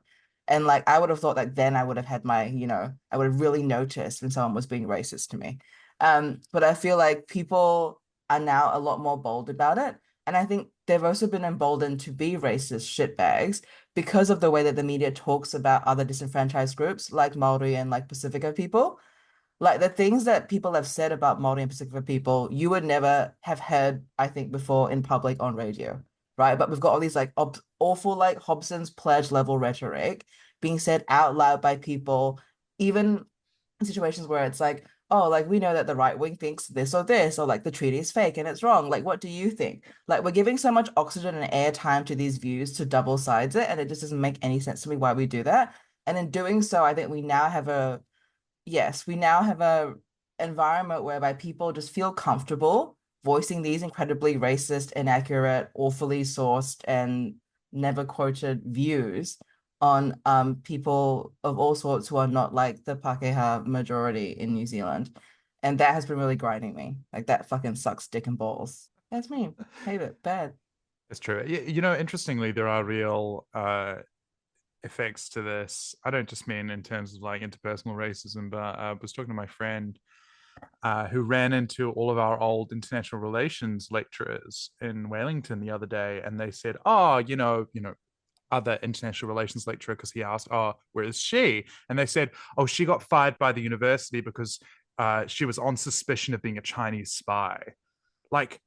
And like I would have thought that then I would have had I would have really noticed when someone was being racist to me. But I feel like people are now a lot more bold about it. And I think they've also been emboldened to be racist shitbags because of the way that the media talks about other disenfranchised groups like Maori and like Pacifica people. Like the things that people have said about Maori and Pacifica people, you would never have heard, I think, before in public on radio, right? But we've got all these like awful like Hobson's pledge level rhetoric being said out loud by people, even in situations where it's like, oh, like we know that the right wing thinks this or like the treaty is fake and it's wrong. Like, what do you think? Like, we're giving so much oxygen and airtime to these views to double sides it, and it just doesn't make any sense to me why we do that. And in doing so, I think we now have a environment whereby people just feel comfortable voicing these incredibly racist, inaccurate, awfully sourced, and never quoted views on people of all sorts who are not like the Pākehā majority in New Zealand. And that has been really grinding me. Like that fucking sucks dick and balls. That's me. Hate it. Bad. It's true. Interestingly, there are real effects to this. I don't just mean in terms of like interpersonal racism, but I was talking to my friend who ran into all of our old international relations lecturers in Wellington the other day, and they said, "Oh, other international relations lecturer," because he asked, "Oh, where is she?" And they said, "Oh, she got fired by the university because she was on suspicion of being a Chinese spy." Like,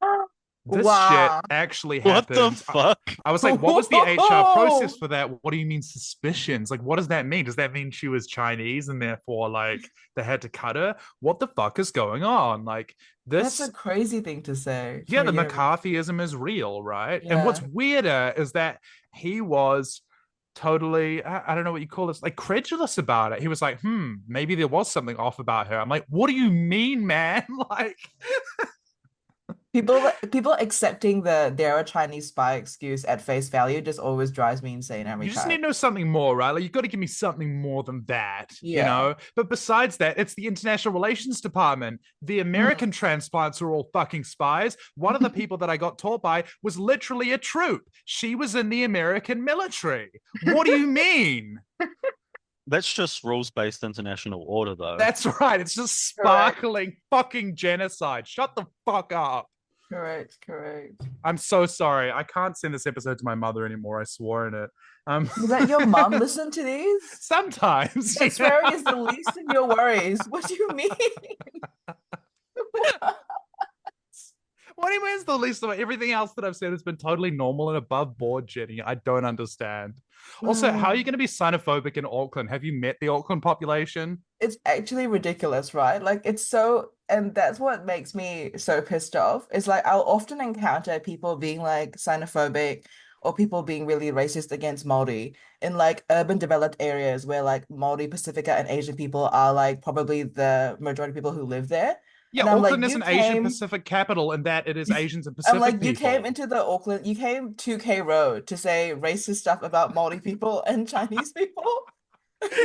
this shit Wow. actually What the happened. fuck? I was like, what was the HR process for that? What do you mean suspicions? Like, what does that mean? Does that mean she was Chinese and therefore, like, they had to cut her? What the fuck is going on? Like, That's this, a crazy thing to say yeah, for the a university. McCarthyism is real, right? And what's Yeah. weirder is that he was totally, I don't know what you call this, like credulous about it. He was like, maybe there was something off about her. I'm like, what do you mean, man? Like, People accepting they're a Chinese spy excuse at face value just always drives me insane every you just need time. to know something more, right? Like, you've got to give me something more than that, Yeah. But besides that, it's the International Relations Department. The American transplants are all fucking spies. One of the people that I got taught by was literally a troop. She was in the American military. What do you mean? That's just rules-based international order, though. That's right. It's just Correct. sparkling fucking genocide. Shut the fuck up. Correct. Correct. I'm so sorry. I can't send this episode to my mother anymore. I swore in it. Let your mom listen to these? Sometimes. That swearing is the least of your worries. What do you mean? What do you mean it's the least of it? Everything else that I've said has been totally normal and above board, Jenny. I don't understand. Also, how are you going to be xenophobic in Auckland? Have you met the Auckland population? It's actually ridiculous, right? Like and that's what makes me so pissed off. Is like I'll often encounter people being like xenophobic or people being really racist against Māori in like urban developed areas where like Māori, Pacifica, and Asian people are like probably the majority of people who live there. Yeah, And I'm like, Auckland is you an Asian came Pacific capital in that it is Asians and I'm Pacific like, you came people. into you came to K Road to say racist stuff about Māori people and Chinese people.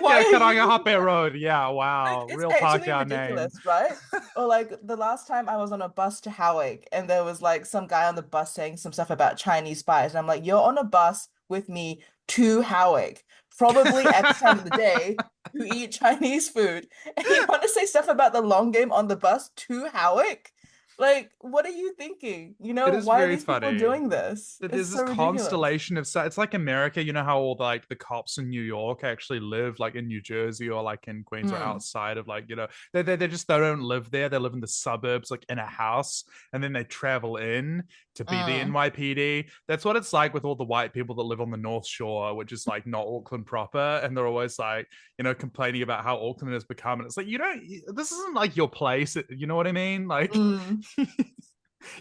Why Yeah, are Karanga you Hape Road. Yeah, like wow. it's Real actually Pākehā name. ridiculous, right? Or like the last time I was on a bus to Howick and there was like some guy on the bus saying some stuff about Chinese spies. And I'm like, you're on a bus with me to Howick, probably at the time of the day you eat Chinese food, and you want to say stuff about the long game on the bus to Howick? Like, what are you thinking? You It know, is why are very these people funny. doing this? There's It's this so ridiculous. constellation of it's like America, you know how all like the cops in New York actually live like in New Jersey or like in Queens or Mm. outside of like, you know, they just they don't live there. They live in the suburbs, like in a house, and then they travel in to be the Mm. NYPD. That's what it's like with all the white people that live on the North Shore, which is like not Auckland proper, and they're always like, you know, complaining about how Auckland has become. And it's like, you don't, this isn't like your place. You know what I mean? Like Mm.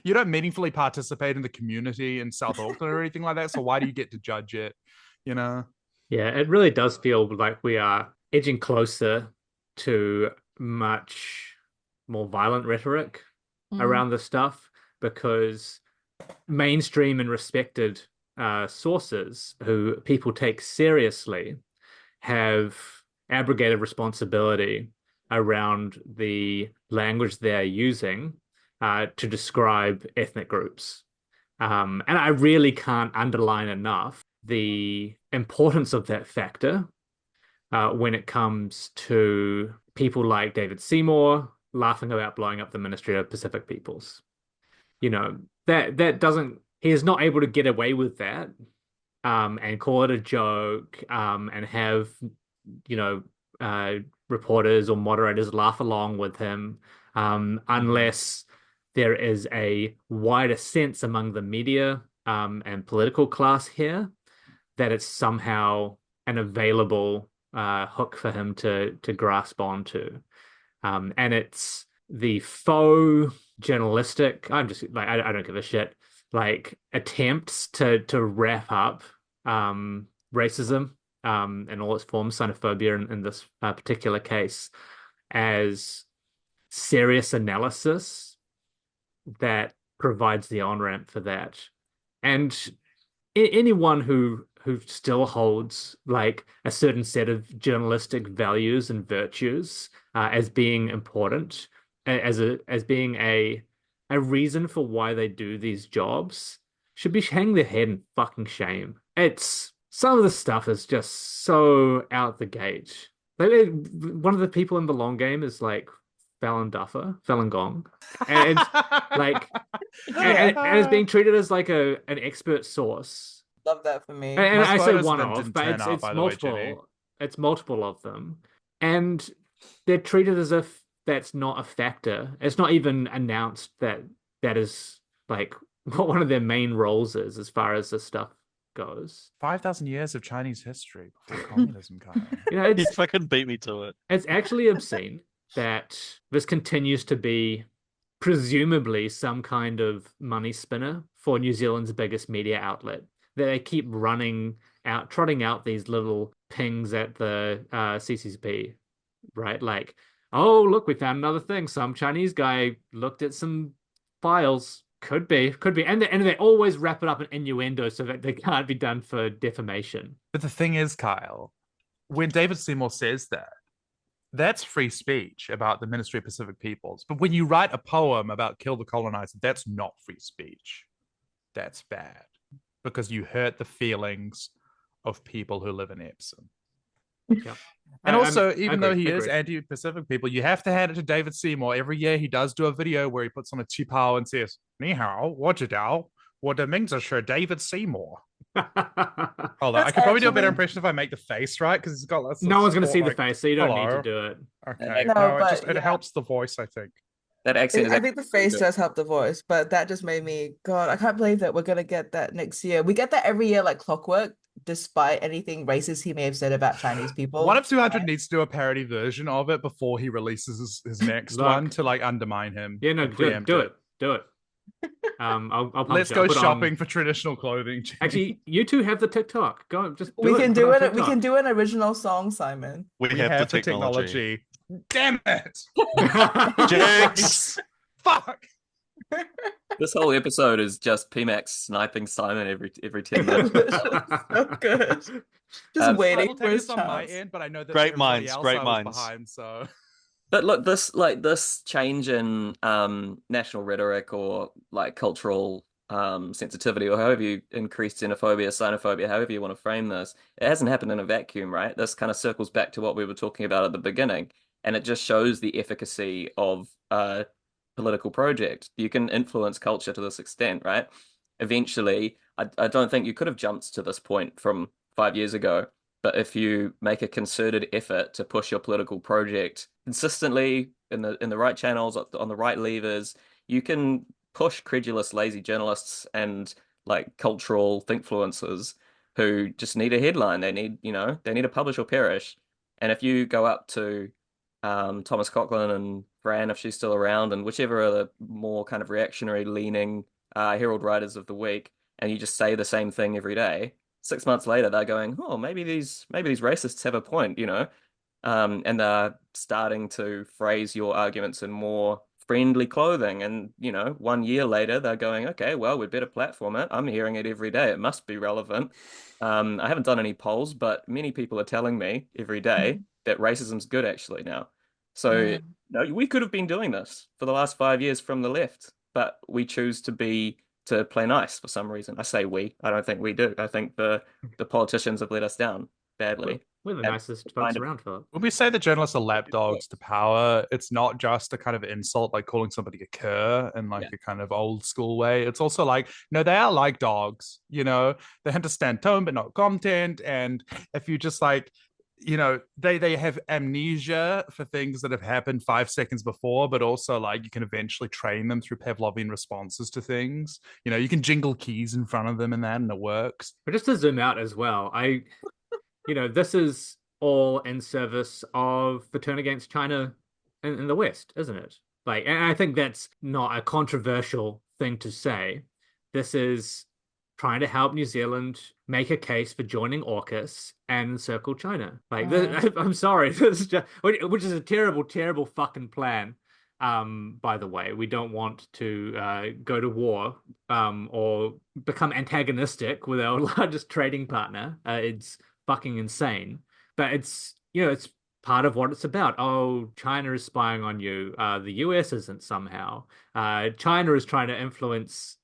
you don't meaningfully participate in the community in South Auckland or anything like that. So why do you get to judge it? You know? Yeah, it really does feel like we are edging closer to much more violent rhetoric Mm. around this stuff because mainstream and respected sources who people take seriously have abrogated responsibility around the language they're using to describe ethnic groups. And I really can't underline enough the importance of that factor when it comes to people like David Seymour laughing about blowing up the Ministry of Pacific Peoples. You know, that doesn't, he is not able to get away with that and call it a joke and have, you know, reporters or moderators laugh along with him unless there is a wider sense among the media and political class here that it's somehow an available hook for him to grasp onto. And it's the faux journalistic, I'm just like, I don't give a shit, like attempts to wrap up racism in all its forms, xenophobia in this particular case, as serious analysis that provides the on-ramp for that. And anyone who still holds like a certain set of journalistic values and virtues as being important, as being a reason for why they do these jobs, should be hanging their head in fucking shame. It's some of the stuff is just so out the gate. Like one of the people in the long game is like Falun Gong, and like and is being treated as like an expert source. Love that for me. And My I say photos of one them of, didn't but turn out, by the way, Ginny. it's multiple of them, and they're treated as if that's not a factor. It's not even announced that that is like what one of their main roles is as far as this stuff goes. 5,000 years of Chinese history before communism, Kyle. You know, He fucking beat me to it. it's actually obscene that this continues to be presumably some kind of money spinner for New Zealand's biggest media outlet. That they keep trotting out these little pings at the CCP, right? Like, oh, look, we found another thing. Some Chinese guy looked at some files. Could be. And they always wrap it up in innuendo so that they can't be done for defamation. But the thing is, Kyle, when David Seymour says that, that's free speech about the Ministry of Pacific Peoples. But when you write a poem about kill the colonizer, that's not free speech. That's bad because you hurt the feelings of people who live in Epsom. Yeah. And also, I even though agree, he is anti-Pacific people, you have to hand it to David Seymour. Every year he does do a video where he puts on a qipao and says, Ni hao, wajidao, wadaminza David Seymour. Hold on, I could probably do a better impression if I make the face right, because he's got lots of No one's going to support, see the like, face, so you don't need hello. to do it. Okay, No, no, but it yeah. helps the voice, I think. That accent is I think the face good. does help the voice, but that just made me, God, I can't believe that we're gonna get that next year. We get that every year like clockwork, despite anything racist he may have said about Chinese people. One of 200 needs to do a parody version of it before he releases his next Look. one to like undermine him. Yeah, no, and do preempt it. I'll publish Let's it. go I'll put it shopping on... for traditional clothing. Ginny. Actually, you two have the TikTok. Go, just do We it. can Put it do on it. We TikTok. can do an original song, Simon. We we have have the technology. Damn it! Jinx! Fuck! This whole episode is just Pmax sniping Simon every 10 minutes. So good. Just waiting for his Simultaneous on my chance. end, but I know that Great everybody minds, else great I was minds. behind, so But look, this change in national rhetoric or like cultural sensitivity, or however you increase xenophobia, sinophobia, however you want to frame this, it hasn't happened in a vacuum, right? This kind of circles back to what we were talking about at the beginning, and it just shows the efficacy of political project. You can influence culture to this extent, right? Eventually, I don't think you could have jumped to this point from 5 years ago. But if you make a concerted effort to push your political project consistently in the right channels, on the right levers, you can push credulous, lazy journalists and like cultural thinkfluencers who just need a headline. They need to publish or perish. And if you go up to Thomas Coughlin and Fran, if she's still around, and whichever are the more kind of reactionary leaning Herald writers of the week, and you just say the same thing every day, 6 months later they're going, oh, maybe these racists have a point. And they're starting to phrase your arguments in more friendly clothing. And 1 year later they're going, okay, well, we'd better platform it. I'm hearing it every day. It must be relevant. I haven't done any polls, but many people are telling me every day that racism's good actually now. So Mm. no, we could have been doing this for the last 5 years from the left, but we choose to play nice for some reason. I say we. I don't think we do. I think the politicians have let us down badly. We're the And nicest folks kind of around, Philip. When we say the journalists are lapdogs to Yes. power, it's not just a kind of insult like calling somebody a cur in like Yeah. a kind of old school way. It's also like, no, they are like dogs, they understand tone but not content. And if you just like, they have amnesia for things that have happened 5 seconds before, but also like you can eventually train them through Pavlovian responses to things. You can jingle keys in front of them and it works. But just to zoom out as well, this is all in service of the turn against China in the West, isn't it? Like, and I think that's not a controversial thing to say. This is trying to help New Zealand make a case for joining AUKUS and encircle China. Like, I'm sorry, this is just, which is a terrible, terrible fucking plan. By the way, we don't want to go to war or become antagonistic with our largest trading partner. It's fucking insane. But it's part of what it's about. Oh, China is spying on you. The US isn't somehow. China is trying to influence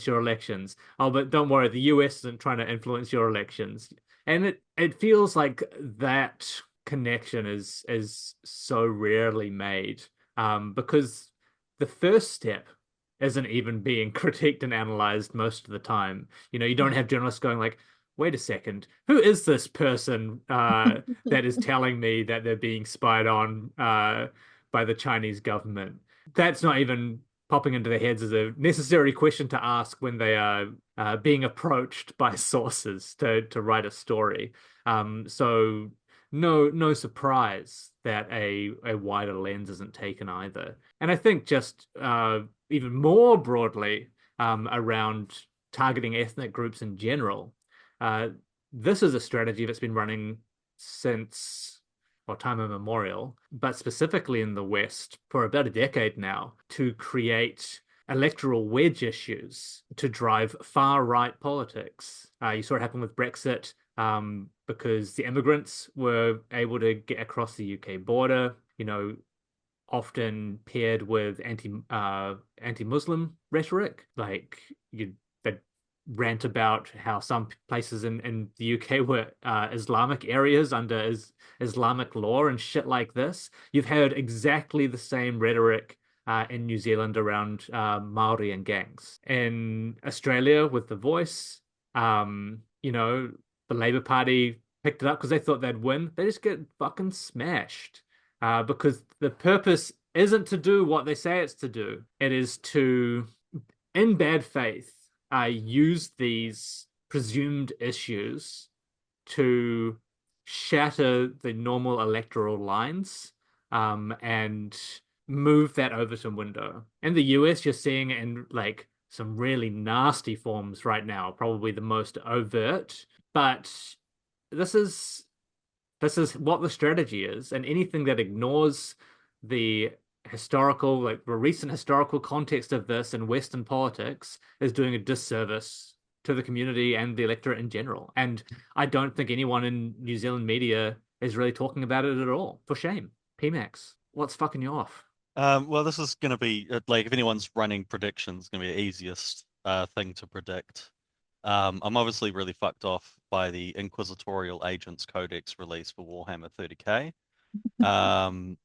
your elections. Oh, but don't worry, the US isn't trying to influence your elections. And it feels like that connection is so rarely made. Because the first step isn't even being critiqued and analyzed most of the time. You don't have journalists going like, wait a second, who is this person that is telling me that they're being spied on by the Chinese government? That's not even popping into their heads as a necessary question to ask when they are being approached by sources to write a story. So no surprise that a wider lens isn't taken either. And I think just even more broadly around targeting ethnic groups in general. This is a strategy that's been running since, well, time immemorial, but specifically in the West for about a decade now, to create electoral wedge issues to drive far-right politics. You saw it happen with Brexit because the immigrants were able to get across the UK border, often paired with anti-Muslim rhetoric, like they rant about how some places in the UK were Islamic areas under Islamic law and shit like this. You've heard exactly the same rhetoric in New Zealand around Maori and gangs. In Australia with The Voice, the Labour Party picked it up because they thought they'd win. They just get fucking smashed because the purpose isn't to do what they say it's to do. It is to, in bad faith, use these presumed issues to shatter the normal electoral lines and move that Overton window. In the US, you're seeing it in like some really nasty forms right now, probably the most overt. But this is what the strategy is, and anything that ignores the the recent historical context of this in Western politics is doing a disservice to the community and the electorate in general. And I don't think anyone in New Zealand media is really talking about it at all. For shame. Pmax, what's fucking you off? Well, this is going to be like if anyone's running predictions, it's going to be the easiest thing to predict. I'm obviously really fucked off by the Inquisitorial Agents Codex release for Warhammer 30K.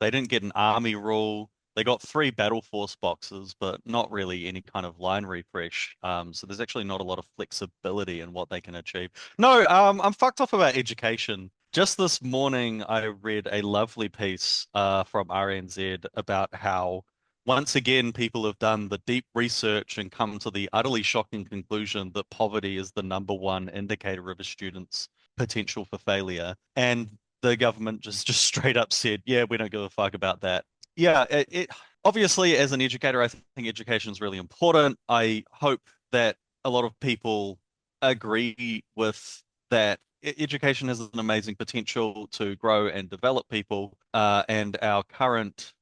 They didn't get an army rule. They got 3 Battle Force boxes, but not really any kind of line refresh. So there's actually not a lot of flexibility in what they can achieve. No, I'm fucked off about education. Just this morning, I read a lovely piece from RNZ about how once again people have done the deep research and come to the utterly shocking conclusion that poverty is the #1 indicator of a student's potential for failure. And the government just straight up said, yeah, we don't give a fuck about that. Yeah, it obviously as an educator, I think education is really important. I hope that a lot of people agree with that. Education has an amazing potential to grow and develop people, and our current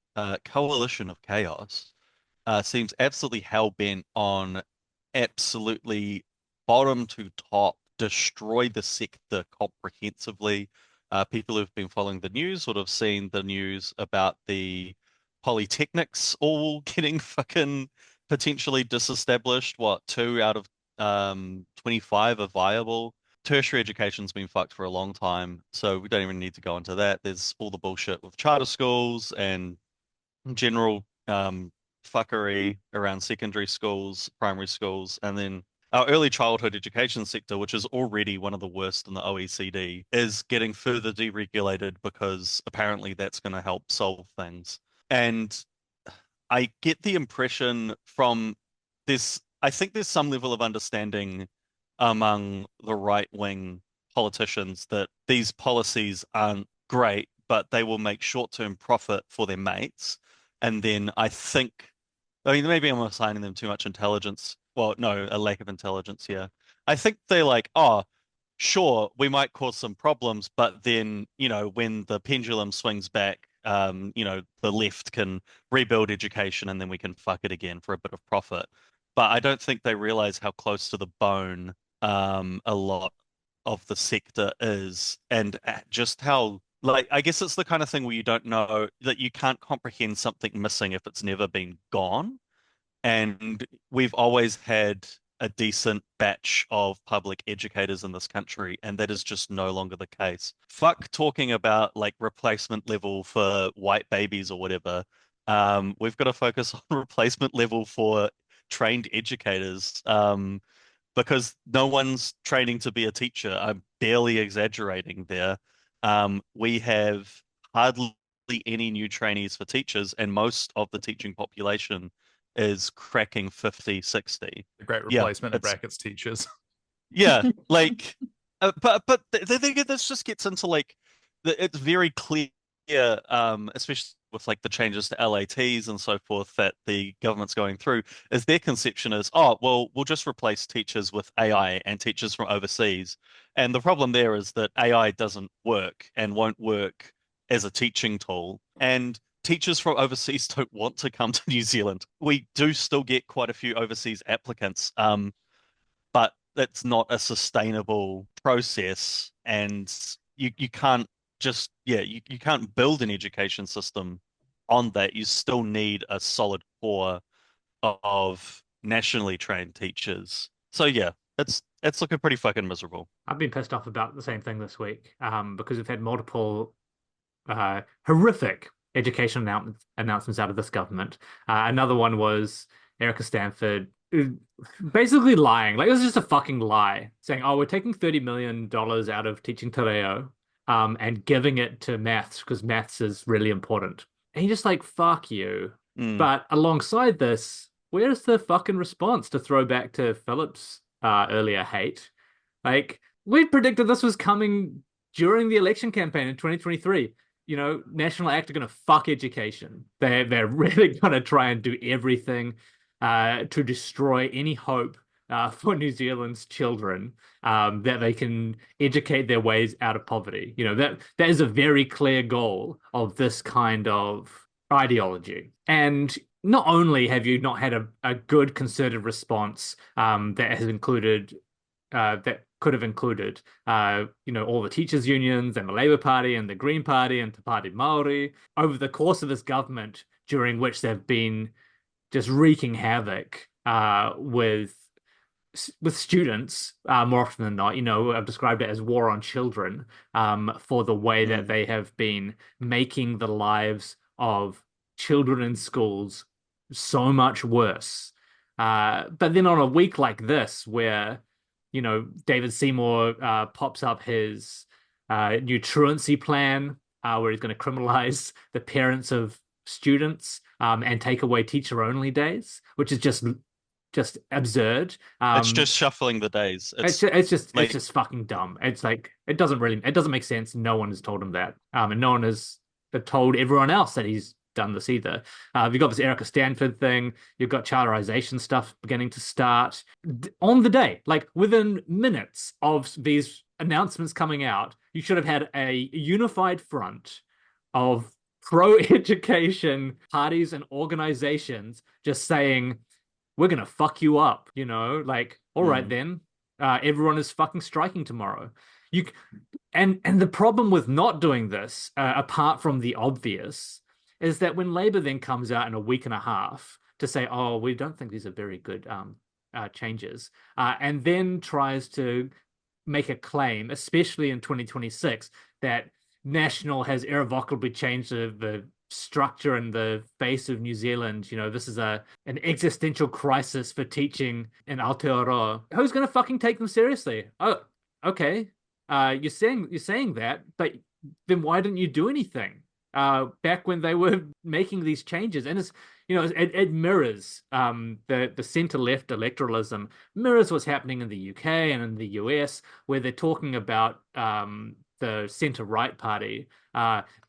coalition of chaos seems absolutely hell-bent on absolutely bottom to top destroy the sector comprehensively. People who've been following the news would have seen the news about the polytechnics all getting fucking potentially disestablished. What, 2 out of 25 are viable? Tertiary education's been fucked for a long time, so we don't even need to go into that. There's all the bullshit with charter schools and general fuckery around secondary schools, primary schools, and then our early childhood education sector, which is already one of the worst in the OECD, is getting further deregulated because apparently that's going to help solve things. And I get the impression from this, I think there's some level of understanding among the right-wing politicians that these policies aren't great, but they will make short-term profit for their mates. And then I mean, maybe I'm assigning them too much intelligence. Well, no, a lack of intelligence here. I think they're like, oh, sure, we might cause some problems, but then, when the pendulum swings back, the left can rebuild education and then we can fuck it again for a bit of profit. But I don't think they realize how close to the bone a lot of the sector is, and just how, like, I guess it's the kind of thing where you don't know that you can't comprehend something missing if it's never been gone. And we've always had a decent batch of public educators in this country, and that is just no longer the case. Fuck talking about like replacement level for white babies or whatever. We've got to focus on replacement level for trained educators. Because no one's training to be a teacher. I'm barely exaggerating there. We have hardly any new trainees for teachers, and most of the teaching population is cracking 50, 60. The great Yeah, replacement in brackets teachers. yeah, like, but this just gets into like it's very clear, especially with like the changes to LATs and so forth that the government's going through, is their conception is, oh, well, we'll just replace teachers with AI and teachers from overseas. And the problem there is that AI doesn't work and won't work as a teaching tool. And teachers from overseas don't want to come to New Zealand. We do still get quite a few overseas applicants, but that's not a sustainable process. And you can't just, you can't build an education system on that. You still need a solid core of nationally trained teachers. So yeah, it's looking pretty fucking miserable. I've been pissed off about the same thing this week, because we've had multiple horrific education announcements out of this government. Another one was Erica Stanford basically lying. Like, it was just a fucking lie, saying, oh, we're taking $30 million out of teaching te reo, and giving it to maths because maths is really important. And you're just like, fuck you. But alongside this, where's the fucking response to throw back to Phillips' earlier hate? Like, we predicted this was coming during the election campaign in 2023. National Act are going to fuck education. They're really going to try and do everything to destroy any hope for New Zealand's children, that they can educate their ways out of poverty. That is a very clear goal of this kind of ideology. And not only have you not had a good concerted response that has included that could have included all the teachers' unions and the Labour Party and the Green Party and Te Pāti Māori over the course of this government, during which they've been just wreaking havoc with students more often than not. I've described it as war on children, for the way that they have been making the lives of children in schools so much worse. But then on a week like this, where David Seymour pops up his new truancy plan, where he's going to criminalize the parents of students and take away teacher-only days, which is just absurd. It's just shuffling the days. It's just fucking dumb. It's like it doesn't make sense. No one has told him that, and no one has told everyone else that he's done this either. You've got this Erica Stanford thing. You've got charterization stuff beginning to start on the day, like within minutes of these announcements coming out. You should have had a unified front of pro-education parties and organizations just saying, we're gonna fuck you up, like, all right then, everyone is fucking striking tomorrow. And the problem with not doing this, apart from the obvious, is that when Labour then comes out in a week and a half to say, oh, we don't think these are very good changes, and then tries to make a claim, especially in 2026, that National has irrevocably changed the structure and the face of New Zealand. This is an existential crisis for teaching in Aotearoa. Who's going to fucking take them seriously? Oh, okay. You're saying that, but then why didn't you do anything back when they were making these changes? And it's it mirrors the center left electoralism, mirrors what's happening in the UK and in the US, where they're talking about the center-right party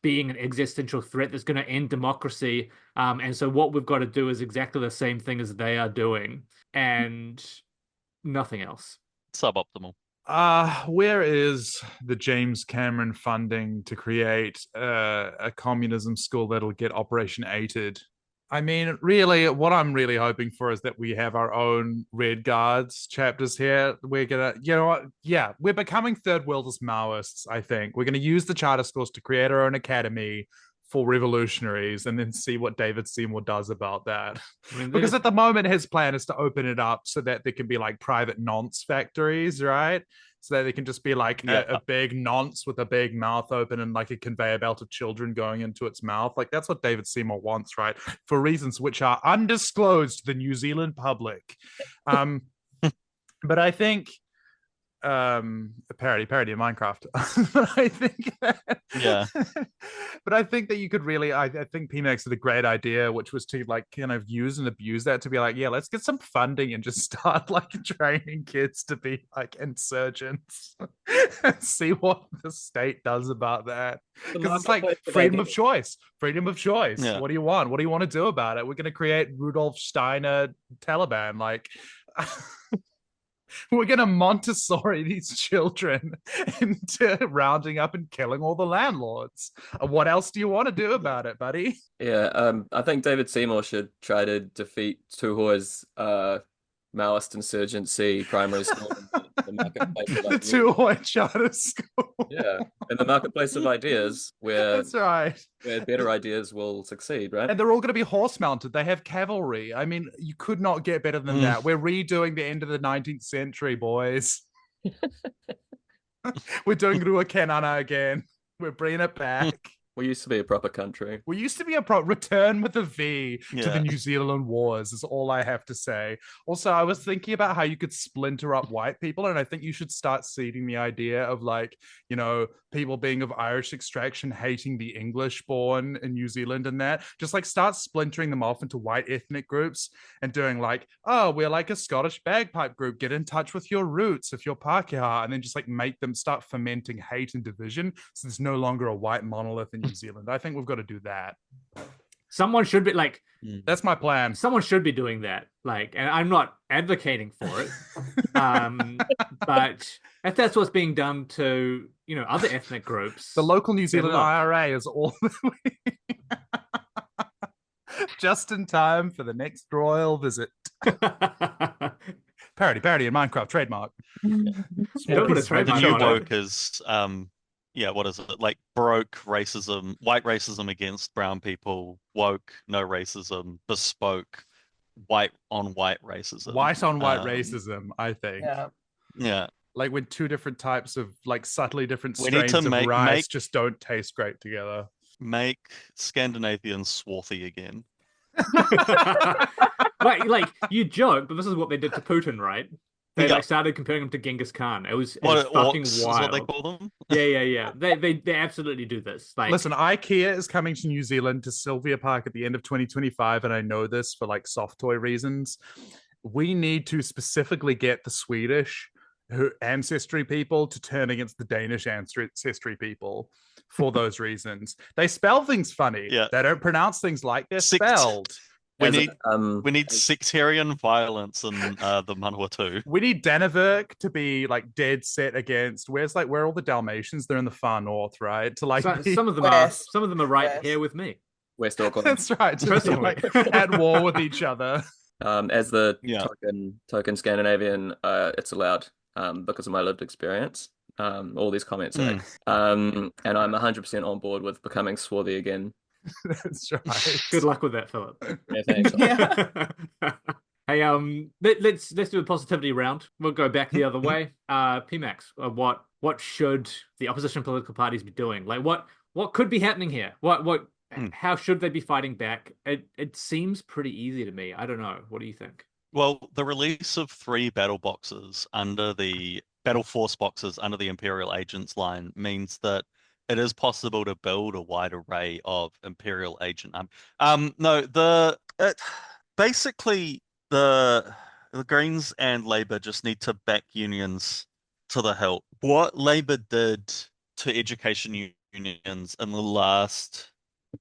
being an existential threat that's going to end democracy. And so what we've got to do is exactly the same thing as they are doing, and nothing else. Suboptimal. Where is the James Cameron funding to create a communism school that'll get Operation Aided? I mean, really, what I'm really hoping for is that we have our own Red Guards chapters here. We're gonna, we're becoming third worldist Maoists, I think. We're gonna use the charter schools to create our own academy for revolutionaries and then see what David Seymour does about that. Because at the moment, his plan is to open it up so that there can be like private nonce factories, right? So that they can just be like a big nonce with a big mouth open and like a conveyor belt of children going into its mouth. Like that's what David Seymour wants, right? For reasons which are undisclosed to the New Zealand public. But I think a parody of Minecraft. But I think but I think that you could really I think Pmax had a great idea, which was to like kind of use and abuse that to be like, let's get some funding and just start like training kids to be like insurgents and see what the state does about that. Because it's like freedom of choice. Yeah. What do you want to do about it? We're going to create Rudolf Steiner Taliban, like we're going to Montessori these children into rounding up and killing all the landlords. What else do you want to do about it, buddy? Yeah, I think David Seymour should try to defeat Tuhoa's Maoist insurgency primary school in the marketplace of the Tuhoi charter school. Yeah, in the marketplace of ideas, where that's right, where better ideas will succeed, right? And they're all going to be horse mounted. They have cavalry. I mean, you could not get better than that. We're redoing the end of the 19th century, boys. We're doing Ruakenana again. We're bringing it back. We used to be a proper country. We used to be a return with a V to the New Zealand Wars is all I have to say. Also, I was thinking about how you could splinter up white people, and I think you should start seeding the idea of like, people being of Irish extraction hating the English born in New Zealand and that. Just like start splintering them off into white ethnic groups and doing like, oh, we're like a Scottish bagpipe group. Get in touch with your roots if you're Pākehā, and then just like make them start fermenting hate and division so there's no longer a white monolith in New Zealand. I think we've got to do that. Someone should be like, that's my plan. Someone should be doing that. Like, and I'm not advocating for it. But if that's what's being done to, other ethnic groups, the local New Zealand IRA is all just in time for the next royal visit. Parody in Minecraft trademark. The new woke is what is it? Like broke racism, white racism against brown people, woke, no racism, bespoke, white on white racism. White on white racism, I think. Yeah. Like when two different types of like subtly different strains of rice just don't taste great together. Make Scandinavians swarthy again. Like you joke, but this is what they did to Putin, right? They Yeah. like started comparing him to Genghis Khan. It was What fucking orcs is what they wild. call them? Yeah. They absolutely do this. Like, Listen, IKEA is coming to New Zealand to Sylvia Park at the end of 2025, and I know this for like soft toy reasons. We need to specifically get the Swedish ancestry people to turn against the Danish ancestry people for those reasons. They spell things funny. Yeah. They don't pronounce things like they're Sect- spelled. We As need a, we need sectarian violence in the Manawatu. We need Danevirk to be like dead set against where are all the Dalmatians? They're in the far north, right? To like be, some of them West. are right West. here with me. West Auckland. that's right. To be Personally. like at war with each other. As the Yeah. token Scandinavian, it's allowed because of my lived experience. All these comments are, and I'm 100% on board with becoming swarthy again. That's right. Good luck with that, Philip. Yeah, thanks. Yeah. Hey, let's do a positivity round. We'll go back the other way. Pmax, what should the opposition political parties be doing? Like, what could be happening here? How should they be fighting back? It seems pretty easy to me. I don't know. What do you think? Well, the release of 3 battle boxes under the battle force boxes under the Imperial Agents line means that it is possible to build a wide array of Imperial Agent. Basically the Greens and Labour just need to back unions to the hilt. What Labour did to education unions in the last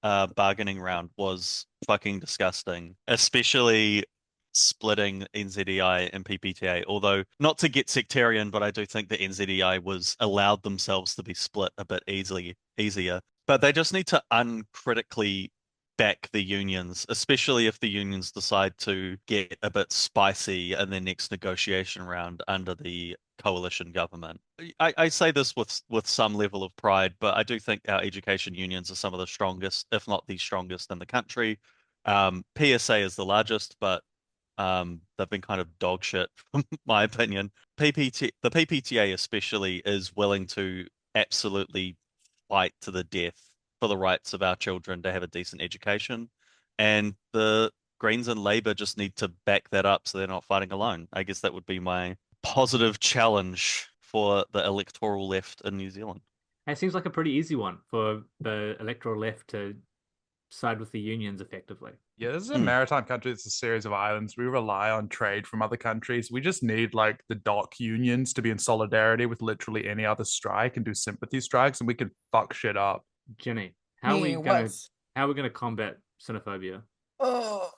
bargaining round was fucking disgusting, especially splitting NZEI and PPTA. Although not to get sectarian, but I do think the NZEI was allowed themselves to be split a bit easier. But they just need to uncritically back the unions, especially if the unions decide to get a bit spicy in their next negotiation round under the coalition government. I say this with some level of pride, but I do think our education unions are some of the strongest, if not the strongest in the country. PSA is the largest, but they've been kind of dog shit, from my opinion. The PPTA especially is willing to absolutely fight to the death for the rights of our children to have a decent education. And the Greens and Labour just need to back that up so they're not fighting alone. I guess that would be my positive challenge for the electoral left in New Zealand. It seems like a pretty easy one for the electoral left to side with the unions effectively. Yeah, this is a maritime country. It's a series of islands. We rely on trade from other countries. We just need like the dock unions to be in solidarity with literally any other strike and do sympathy strikes, and we can fuck shit up. Ginny, how are we gonna What's combat Sinophobia? Oh,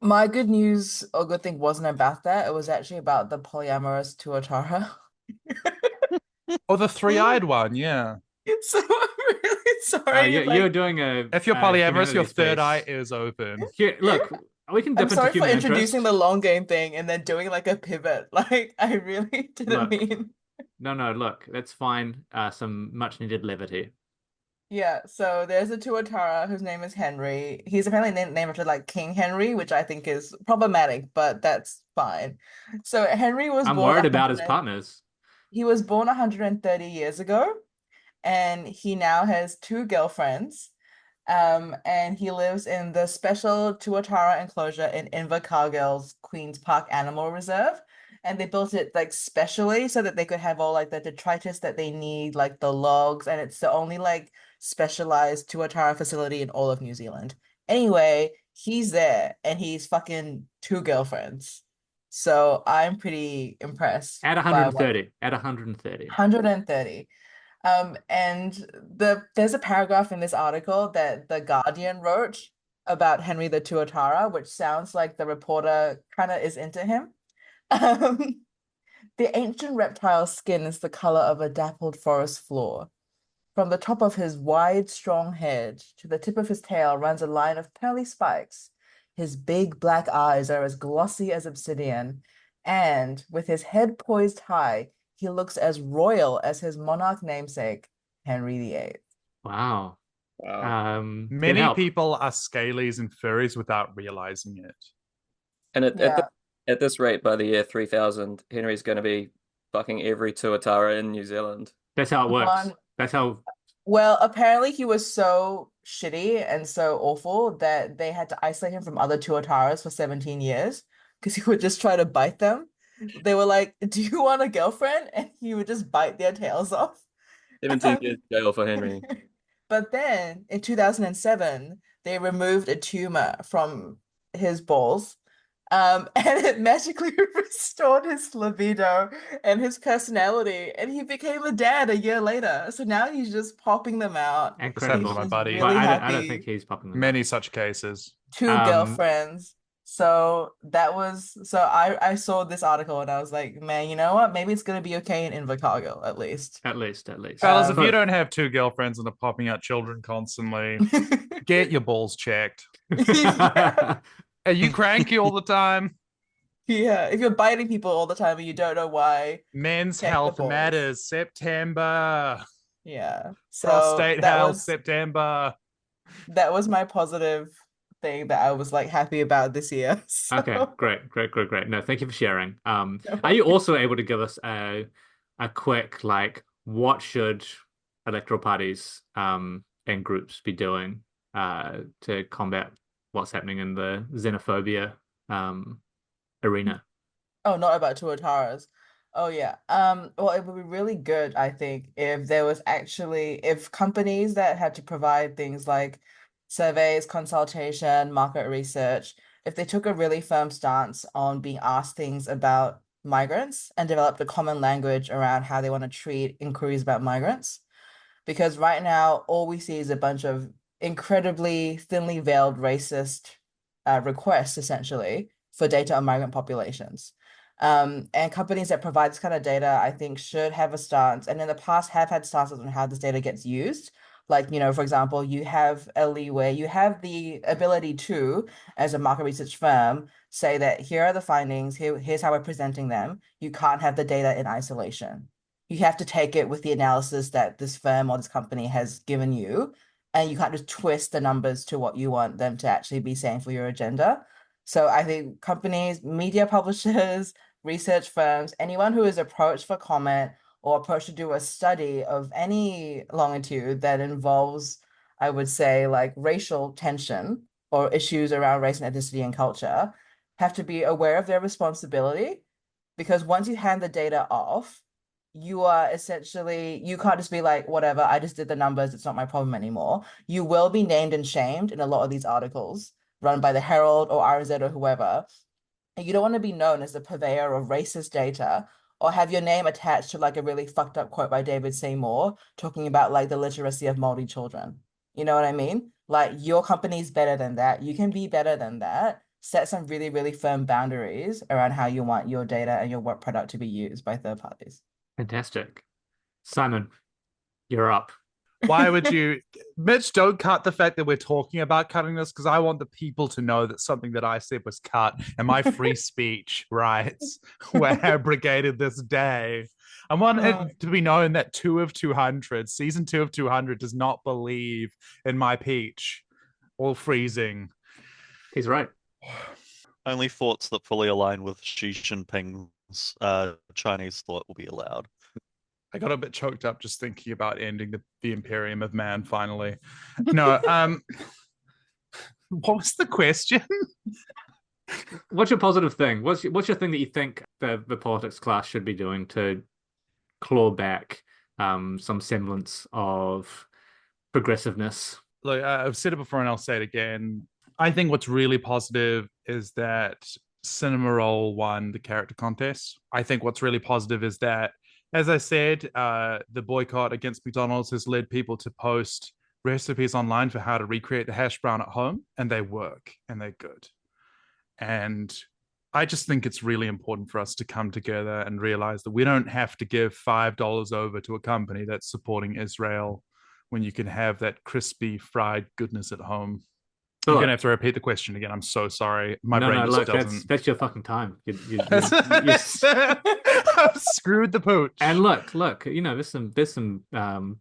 my good news or good thing wasn't about that. It was actually about the polyamorous Tuatara. Oh, the three-eyed one, yeah. So I'm really sorry. You're doing a If you're polyamorous, your humanities third piece. eye is open. Here, look, we can I'm dip into sorry for human introducing interest. the long game thing and then doing like a pivot. Like I really didn't Look. mean. No, look, that's fine. Some much needed levity. Yeah, so there's a Tuatara whose name is Henry. He's apparently named after like King Henry, which I think is problematic, but that's fine. So Henry was I'm born worried about his 100 partners. He was born 130 years ago, and he now has 2 girlfriends. And he lives in the special Tuatara enclosure in Invercargill's Queen's Park Animal Reserve. And they built it like specially so that they could have all like the detritus that they need, like the logs, and it's the only like specialized Tuatara facility in all of New Zealand. Anyway, he's there and he's fucking 2 girlfriends. So I'm pretty impressed At by what 130. At 130. 130. And there's a paragraph in this article that The Guardian wrote about Henry the Tuatara, which sounds like the reporter kind of is into him. The ancient reptile's skin is the color of a dappled forest floor. From the top of his wide, strong head to the tip of his tail runs a line of pearly spikes. His big black eyes are as glossy as obsidian, and with his head poised high, he looks as royal as his monarch namesake, Henry VIII. Wow. Wow. Good Many help. people are scalies and furries without realizing it. And Yeah. at this rate, by the year 3000, Henry's going to be fucking every Tuatara in New Zealand. That's how it works. One- That's how Well, apparently he was so shitty and so awful that they had to isolate him from other Tuataras for 17 years because he would just try to bite them. They were like, "Do you want a girlfriend?" And he would just bite their tails off. 17 years jail for Henry. But then in 2007, they removed a tumor from his balls, and it magically restored his libido and his personality, and he became a dad a year later. So now he's just popping them out. This happened Incredible. to my He's buddy. Well, really I don't think happy. he's popping them out. Many such cases. Two Um, girlfriends. So that was so I saw this article and I was like, man, you know what? Maybe it's gonna be okay in Invercargill at least. at least. Fellas, if you So- don't have two girlfriends and are popping out children constantly, get your balls checked. Yeah. Are you cranky all the time? Yeah. If you're biting people all the time and you don't know why, Men's check the Health balls. Matters, September. Yeah. So Prostate that Health, was September. my positive thing that I was like happy about this year. Okay, So great. No, thank you for sharing. no Are you worries. also able to give us a quick like what should electoral parties and groups be doing to combat what's happening in the xenophobia arena? Oh, not about Tuataras. Oh yeah. Well, it would be really good, I think, if there was actually if companies that had to provide things like surveys, consultation, market research, if they took a really firm stance on being asked things about migrants and developed a common language around how they want to treat inquiries about migrants. Because right now, all we see is a bunch of incredibly thinly veiled racist requests, essentially, for data on migrant populations. And companies that provide this kind of data, I think, should have a stance, and in the past have had stances on how this data gets used. Like, for example, you have a leeway, you have the ability to, as a market research firm, say that here are the findings, here's how we're presenting them. You can't have the data in isolation. You have to take it with the analysis that this firm or this company has given you, and you can't just twist the numbers to what you want them to actually be saying for your agenda. So I think companies, media publishers, research firms, anyone who is approached for comment or approached to do a study of any longitude that involves, I would say, like racial tension or issues around race and ethnicity and culture, have to be aware of their responsibility. Because once you hand the data off, you are essentially, you can't just be like, whatever, I just did the numbers, it's not my problem anymore. You will be named and shamed in a lot of these articles run by the Herald or RZ or whoever. And you don't want to be known as the purveyor of racist data or have your name attached to like a really fucked up quote by David Seymour talking about like the literacy of Māori children. You know what I mean? Like your company's better than that. You can be better than that. Set some really, really firm boundaries around how you want your data and your work product to be used by third parties. Fantastic. Simon, you're up. Why would you, Mitch? Don't cut the fact that we're talking about cutting this because I want the people to know that something that I said was cut and my free speech rights were abrogated this day. I want it to be known that 2 of 200, season 2 of 200, does not believe in my peach or freezing. He's right. Only thoughts that fully align with Xi Jinping's Chinese thought will be allowed. I got a bit choked up just thinking about ending the Imperium of Man finally. No, what was the question? What's your positive thing? What's your thing that you think the politics class should be doing to claw back some semblance of progressiveness? Look, I've said it before and I'll say it again. I think what's really positive is that Cinema Roll won the character contest. I think what's really positive is that, as I said, the boycott against McDonald's has led people to post recipes online for how to recreate the hash brown at home, and they work and they're good. And I just think it's really important for us to come together and realize that we don't have to give $5 over to a company that's supporting Israel when you can have that crispy fried goodness at home. I'm Look, gonna have to repeat the question again. I'm so sorry. My no, brain just look, doesn't. that's your fucking time. I've screwed the pooch. And look, there's some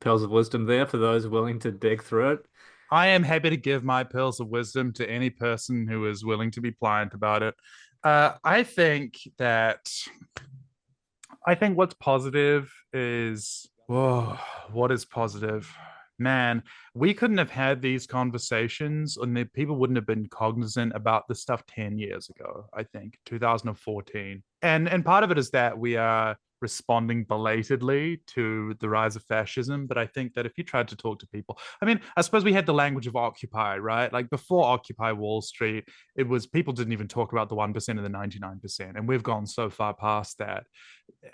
pearls of wisdom there for those willing to dig through it. I am happy to give my pearls of wisdom to any person who is willing to be pliant about it. I think what's positive is, whoa, what is positive? man, we couldn't have had these conversations and the people wouldn't have been cognizant about this stuff 10 years ago, I think, 2014. And part of it is that we are responding belatedly to the rise of fascism. But I think that if you tried to talk to people, I mean, I suppose we had the language of Occupy, right? Like before Occupy Wall Street, it was people didn't even talk about the 1% and the 99%. And we've gone so far past that.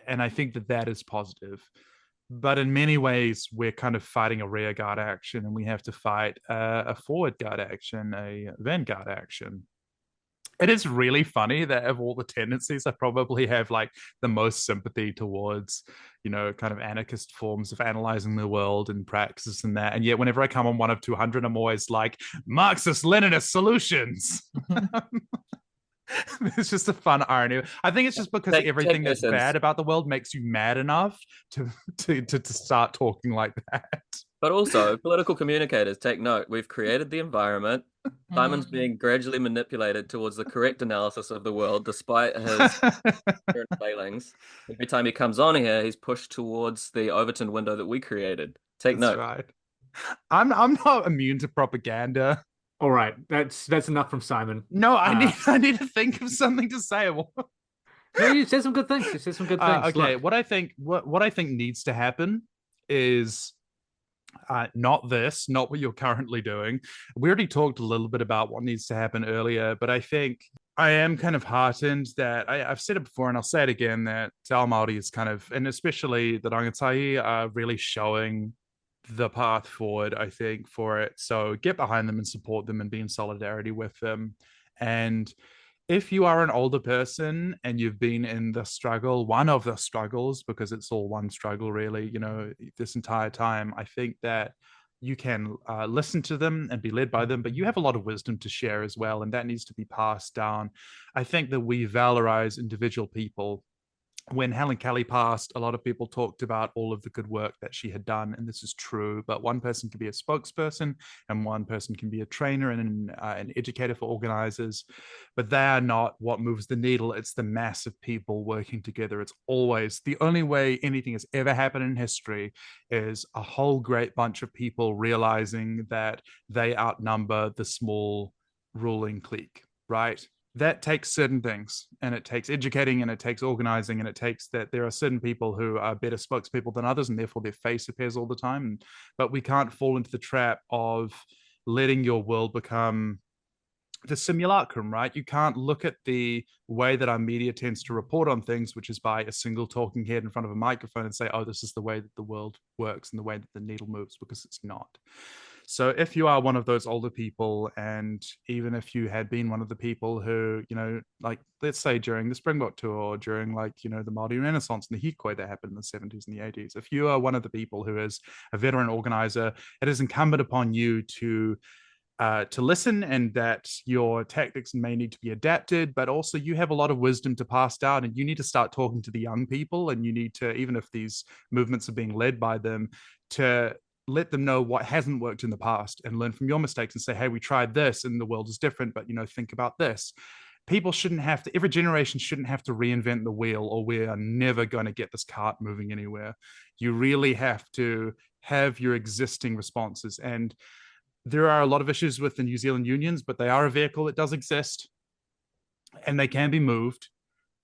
And I think that that is positive. But in many ways, we're kind of fighting a rear guard action, and we have to fight a forward guard action, a vanguard action. It is really funny that of all the tendencies, I probably have like the most sympathy towards, kind of anarchist forms of analyzing the world and praxis and that. And yet, whenever I come on one of 200, I'm always like Marxist Leninist solutions. It's just a fun irony. I think it's just because everything that's bad about the world makes you mad enough to start talking like that. But also, political communicators, take note. We've created the environment. Simon's being gradually manipulated towards the correct analysis of the world, despite his current failings. Every time he comes on here, he's pushed towards the Overton window that we created. Take That's note. right. I'm not immune to propaganda. All right, that's enough from Simon. No, I need to think of something to say. No, you said some good things. You said some good things. Okay, Look. what I think needs to happen is not what you're currently doing. We already talked a little bit about what needs to happen earlier, but I think I am kind of heartened that I've said it before and I'll say it again that Te Ao Māori is kind of, and especially the Rangatahi are really showing the path forward, I think, for it. So get behind them and support them and be in solidarity with them. And if you are an older person and you've been in the struggle, one of the struggles, because it's all one struggle really, this entire time, I think that you can listen to them and be led by them, but you have a lot of wisdom to share as well, and that needs to be passed down. I think that we valorize individual people. When Helen Kelly passed, a lot of people talked about all of the good work that she had done, and this is true. But one person can be a spokesperson, and one person can be a trainer and an educator for organizers. But they are not what moves the needle. It's the mass of people working together. It's always the only way anything has ever happened in history is a whole great bunch of people realizing that they outnumber the small ruling clique, right? That takes certain things, and it takes educating, and it takes organizing, and it takes that there are certain people who are better spokespeople than others, and therefore their face appears all the time. But we can't fall into the trap of letting your world become the simulacrum, right? You can't look at the way that our media tends to report on things, which is by a single talking head in front of a microphone, and say, oh, this is the way that the world works and the way that the needle moves, because it's not. So if you are one of those older people, and even if you had been one of the people who, like, let's say during the Springbok tour, or during the Māori Renaissance and the Hikoi that happened in the 70s and the 80s, if you are one of the people who is a veteran organizer, it is incumbent upon you to listen, and that your tactics may need to be adapted, but also you have a lot of wisdom to pass down, and you need to start talking to the young people, and you need to, even if these movements are being led by them, to let them know what hasn't worked in the past and learn from your mistakes and say, hey, we tried this and the world is different, but think about this. People shouldn't have to, every generation shouldn't have to reinvent the wheel, or we are never going to get this cart moving anywhere. You really have to have your existing responses. And there are a lot of issues with the New Zealand unions, but they are a vehicle that does exist and they can be moved.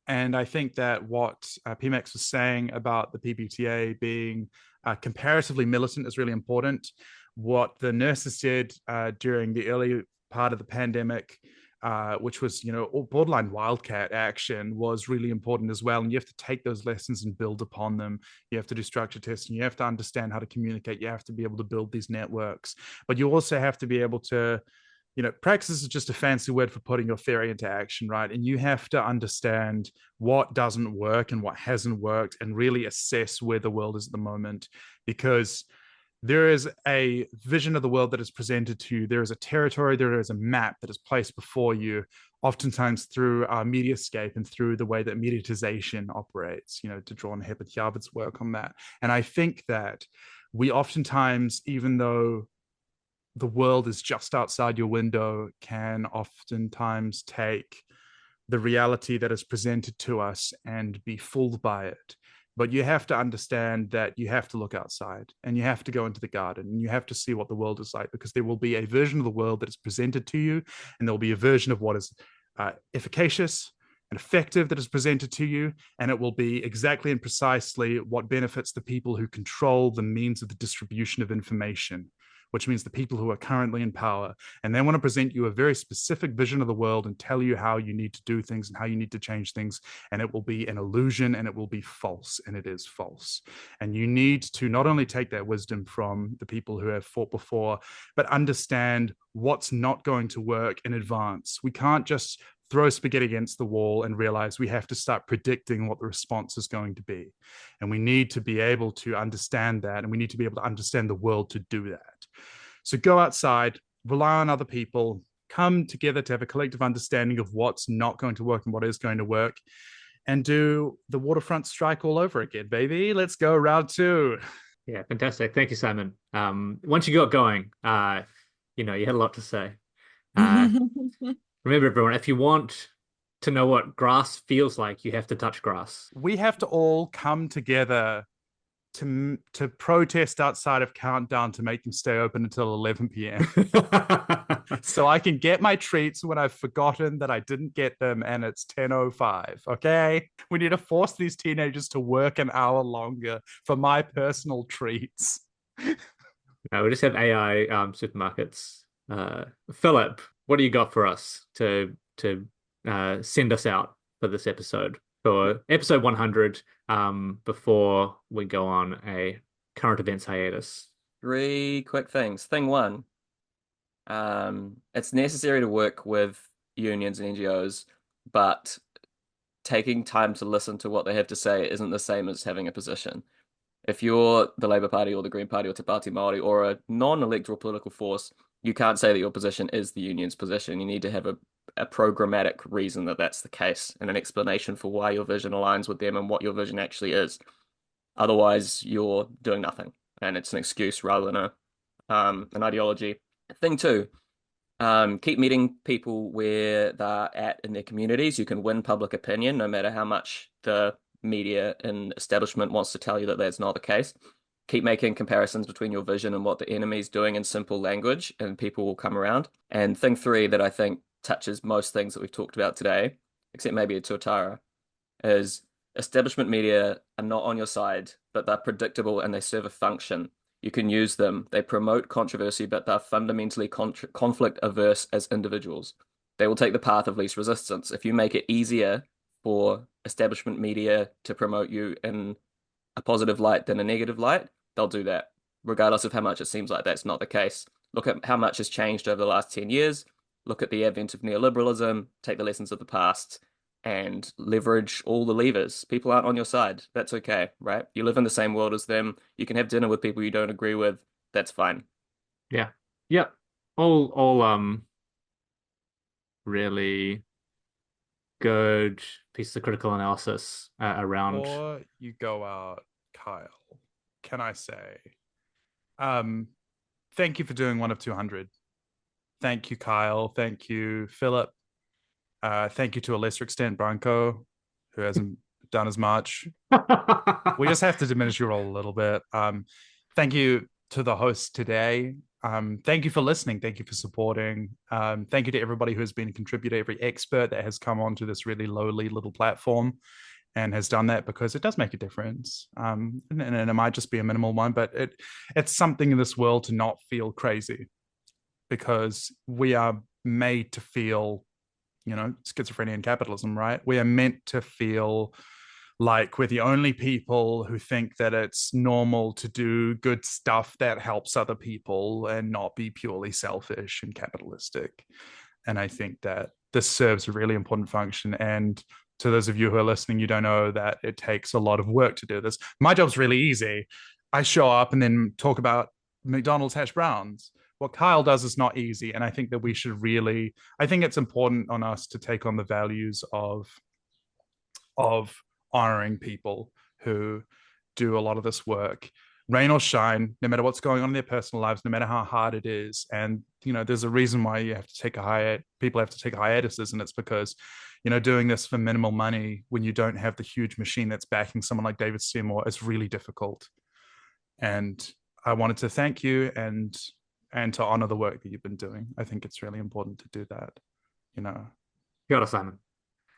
And I think that what Pmax was saying about the PBTA being comparatively militant is really important. What the nurses said during the early part of the pandemic, which was, borderline wildcat action, was really important as well. And you have to take those lessons and build upon them. You have to do structure testing. You have to understand how to communicate. You have to be able to build these networks. But you also have to be able to, praxis is just a fancy word for putting your theory into action, right? And you have to understand what doesn't work and what hasn't worked, and really assess where the world is at the moment, because there is a vision of the world that is presented to you. There is a territory, there is a map that is placed before you, oftentimes through our mediascape and through the way that mediatization operates, to draw on Herbert Yarwood's work on that. And I think that we oftentimes, even though the world is just outside your window, can oftentimes take the reality that is presented to us and be fooled by it. But you have to understand that you have to look outside and you have to go into the garden and you have to see what the world is like, because there will be a version of the world that is presented to you, and there will be a version of what is efficacious and effective that is presented to you, and it will be exactly and precisely what benefits the people who control the means of the distribution of information, which means the people who are currently in power. And they want to present you a very specific vision of the world and tell you how you need to do things and how you need to change things. And it will be an illusion and it will be false, and it is false. And you need to not only take that wisdom from the people who have fought before, but understand what's not going to work in advance. We can't just throw spaghetti against the wall and realize we have to start predicting what the response is going to be. And we need to be able to understand that, and we need to be able to understand the world to do that. So go outside, rely on other people, come together to have a collective understanding of what's not going to work and what is going to work, and do the waterfront strike all over again, baby. Let's go round 2. Yeah, fantastic. Thank you, Simon. Once you got going, you had a lot to say. Remember, everyone, if you want to know what grass feels like, you have to touch grass. We have to all come together to protest outside of Countdown to make them stay open until 11 p.m. so I can get my treats when I've forgotten that I didn't get them and it's 10:05. Okay, we need to force these teenagers to work an hour longer for my personal treats. We just have AI supermarkets. Philip, what do you got for us to send us out for this episode, for episode 100, before we go on a current events hiatus? 3 quick things. Thing 1, it's necessary to work with unions and NGOs, but taking time to listen to what they have to say isn't the same as having a position. If you're the Labour Party or the Green Party or Te Pāti Māori or a non-electoral political force, you can't say that your position is the union's position. You need to have a programmatic reason that that's the case, and an explanation for why your vision aligns with them and what your vision actually is. Otherwise, you're doing nothing, and it's an excuse rather than an ideology. Thing 2, keep meeting people where they're at in their communities. You can win public opinion, no matter how much the media and establishment wants to tell you that that's not the case. Keep making comparisons between your vision and what the enemy's doing in simple language, and people will come around. And thing 3 that I think touches most things that we've talked about today, except maybe a Tuatara, is establishment media are not on your side, but they're predictable and they serve a function. You can use them. They promote controversy, but they're fundamentally conflict averse as individuals. They will take the path of least resistance. If you make it easier for establishment media to promote you in a positive light than a negative light, they'll do that, regardless of how much it seems like that's not the case. Look at how much has changed over the last 10 years. Look at the advent of neoliberalism, take the lessons of the past, and leverage all the levers. People aren't on your side. That's okay, right? You live in the same world as them. You can have dinner with people you don't agree with. That's fine. Yeah. Yep. All really good pieces of critical analysis around. Before you go out, Kyle, can I say, thank you for doing one of 200. Thank you, Kyle. Thank you, Philip. Thank you to a lesser extent, Branko, who hasn't done as much. We just have to diminish your role a little bit. Thank you to the host today. Thank you for listening. Thank you for supporting. Thank you to everybody who has been a contributor, every expert that has come onto this really lowly little platform and has done that, because it does make a difference. And it might just be a minimal one, but it's something in this world to not feel crazy, because we are made to feel, schizophrenia and capitalism, right? We are meant to feel like we're the only people who think that it's normal to do good stuff that helps other people and not be purely selfish and capitalistic. And I think that this serves a really important function. And to those of you who are listening, you don't know that it takes a lot of work to do this. My job's really easy. I show up and then talk about McDonald's hash browns. What Kyle does is not easy. And I think that we should I think it's important on us to take on the values of honoring people who do a lot of this work rain or shine, no matter what's going on in their personal lives, no matter how hard it is. And, there's a reason why you have to take people have to take hiatuses. And it's because, doing this for minimal money when you don't have the huge machine that's backing someone like David Seymour is really difficult. And I wanted to thank you and to honor the work that you've been doing. I think it's really important to do that. Kia ora, Simon.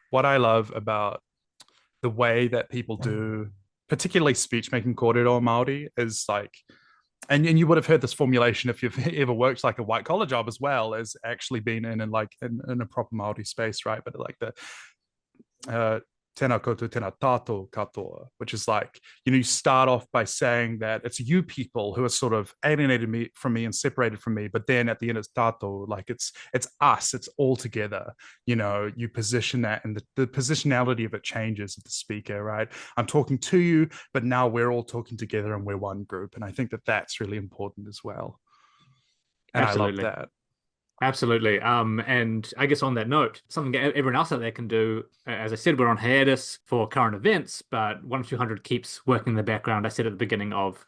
What I love about the way that people do, particularly speech making kōrero Māori, is like, and you would have heard this formulation if you've ever worked like a white collar job as well as actually been in a proper Māori space, right? But like the tēnā koutou, tēnā tātou katoa, which is like, you start off by saying that it's you people who are sort of alienated from me and separated from me, but then at the end it's tātou, like it's us, it's all together. You position that, and the positionality of it changes with the speaker, right? I'm talking to you, but now we're all talking together and we're one group. And I think that that's really important as well. And Absolutely. I love that. Absolutely. And I guess on that note, something everyone else out there can do, as I said, we're on hiatus for current events, but 1-200 keeps working in the background. I said at the beginning of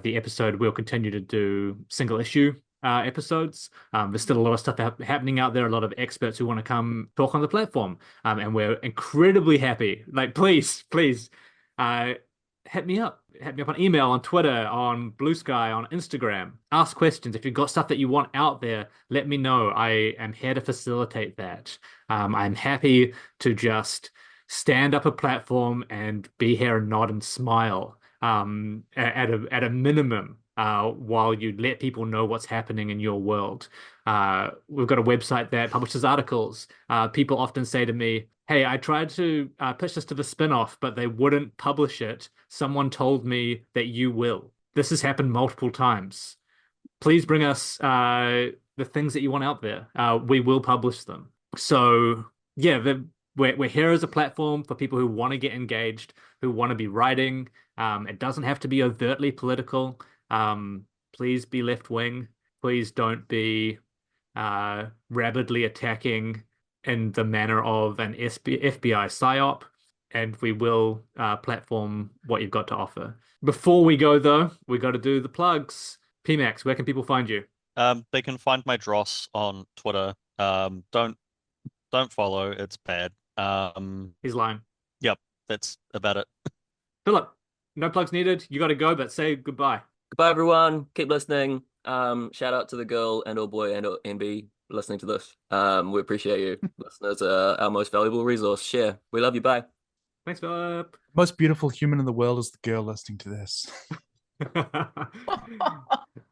the episode, we'll continue to do single issue episodes. There's still a lot of stuff happening out there, a lot of experts who want to come talk on the platform. And we're incredibly happy. Like, please, hit me up. Hit me up on email, on Twitter, on Blue Sky, on Instagram. Ask questions. If you've got stuff that you want out there, let me know. I am here to facilitate that. I'm happy to just stand up a platform and be here and nod and smile at a minimum while you let people know what's happening in your world. We've got a website that publishes articles. People often say to me, hey, I tried to pitch this to the spin-off, but they wouldn't publish it. Someone told me that you will. This has happened multiple times. Please bring us the things that you want out there. We will publish them. So yeah, we're here as a platform for people who want to get engaged, who want to be writing. It doesn't have to be overtly political. Please be left-wing. Please don't be rabidly attacking in the manner of an FBI psyop, and we will platform what you've got to offer. Before we go, though, we got to do the plugs. Pmax, where can people find you? They can find my dross on Twitter. Don't follow, it's bad. He's lying. Yep, that's about it. Philip, no plugs needed. You got to go, but say goodbye. Goodbye, everyone. Keep listening. Shout out to the girl and or boy and or NB listening to this. We appreciate you. Listeners are our most valuable resource. Share. We love you. Bye. Thanks, Philip. Most beautiful human in the world is the girl listening to this.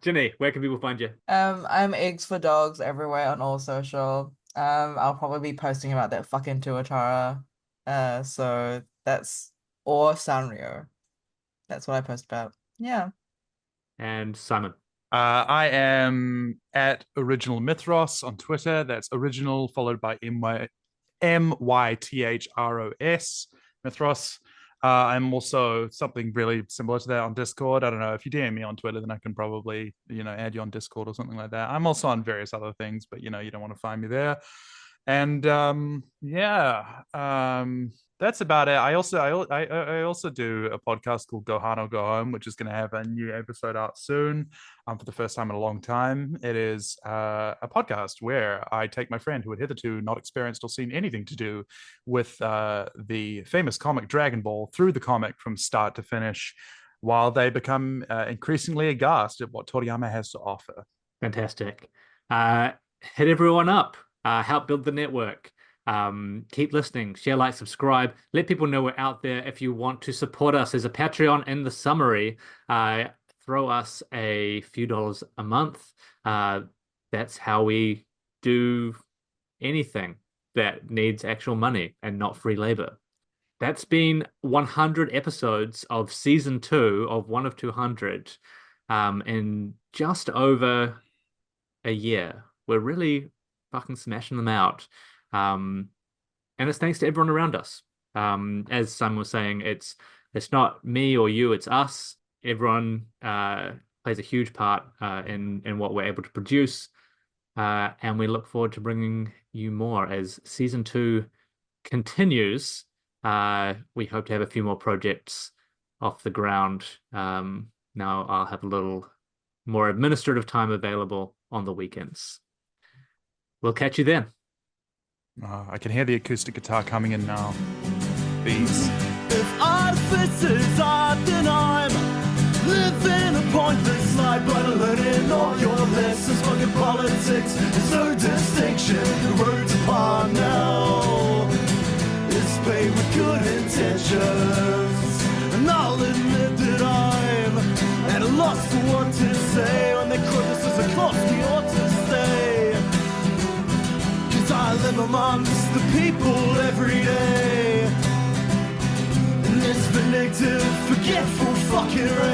Ginny, where can people find you? I'm eggs for dogs everywhere on all social. I'll probably be posting about that fucking Tuatara. So that's, or Sanrio. That's what I post about. Yeah. And Simon. I am at Original Mythros on Twitter. That's original followed by MYTHROS, Mythros. I'm also something really similar to that on Discord. I don't know, if you DM me on Twitter, then I can probably, add you on Discord or something like that. I'm also on various other things, but you don't want to find me there. And that's about it. I also do a podcast called Go Hard or Go Home, which is going to have a new episode out soon. For the first time in a long time. It is a podcast where I take my friend who had hitherto not experienced or seen anything to do with the famous comic Dragon Ball through the comic from start to finish, while they become increasingly aghast at what Toriyama has to offer. Fantastic. Hit everyone up. Help build the network. Keep listening, share, like, subscribe. Let people know we're out there. If you want to support us, there's a Patreon in the summary. Throw us a few dollars a month. That's how we do anything that needs actual money and not free labor. That's been 100 episodes of season 2 of 1-200 in just over a year. We're really fucking smashing them out. And it's thanks to everyone around us. As Simon was saying, it's not me or you, it's us. Everyone plays a huge part in what we're able to produce. And we look forward to bringing you more as season 2 continues. We hope to have a few more projects off the ground Now I'll have a little more administrative time available on the weekends. We'll catch you then. I can hear the acoustic guitar coming in now. Beats. If artifice is art, then I'm living a pointless life, but I'm learning all your lessons. Fucking politics, there's no distinction. The road's apart now. It's paved with good intentions, and I'll admit that I'm at a loss for what to say when the criticism cost me ought to stay. 'Cause I live amongst the people every day. In this vindictive, forgetful fucking race.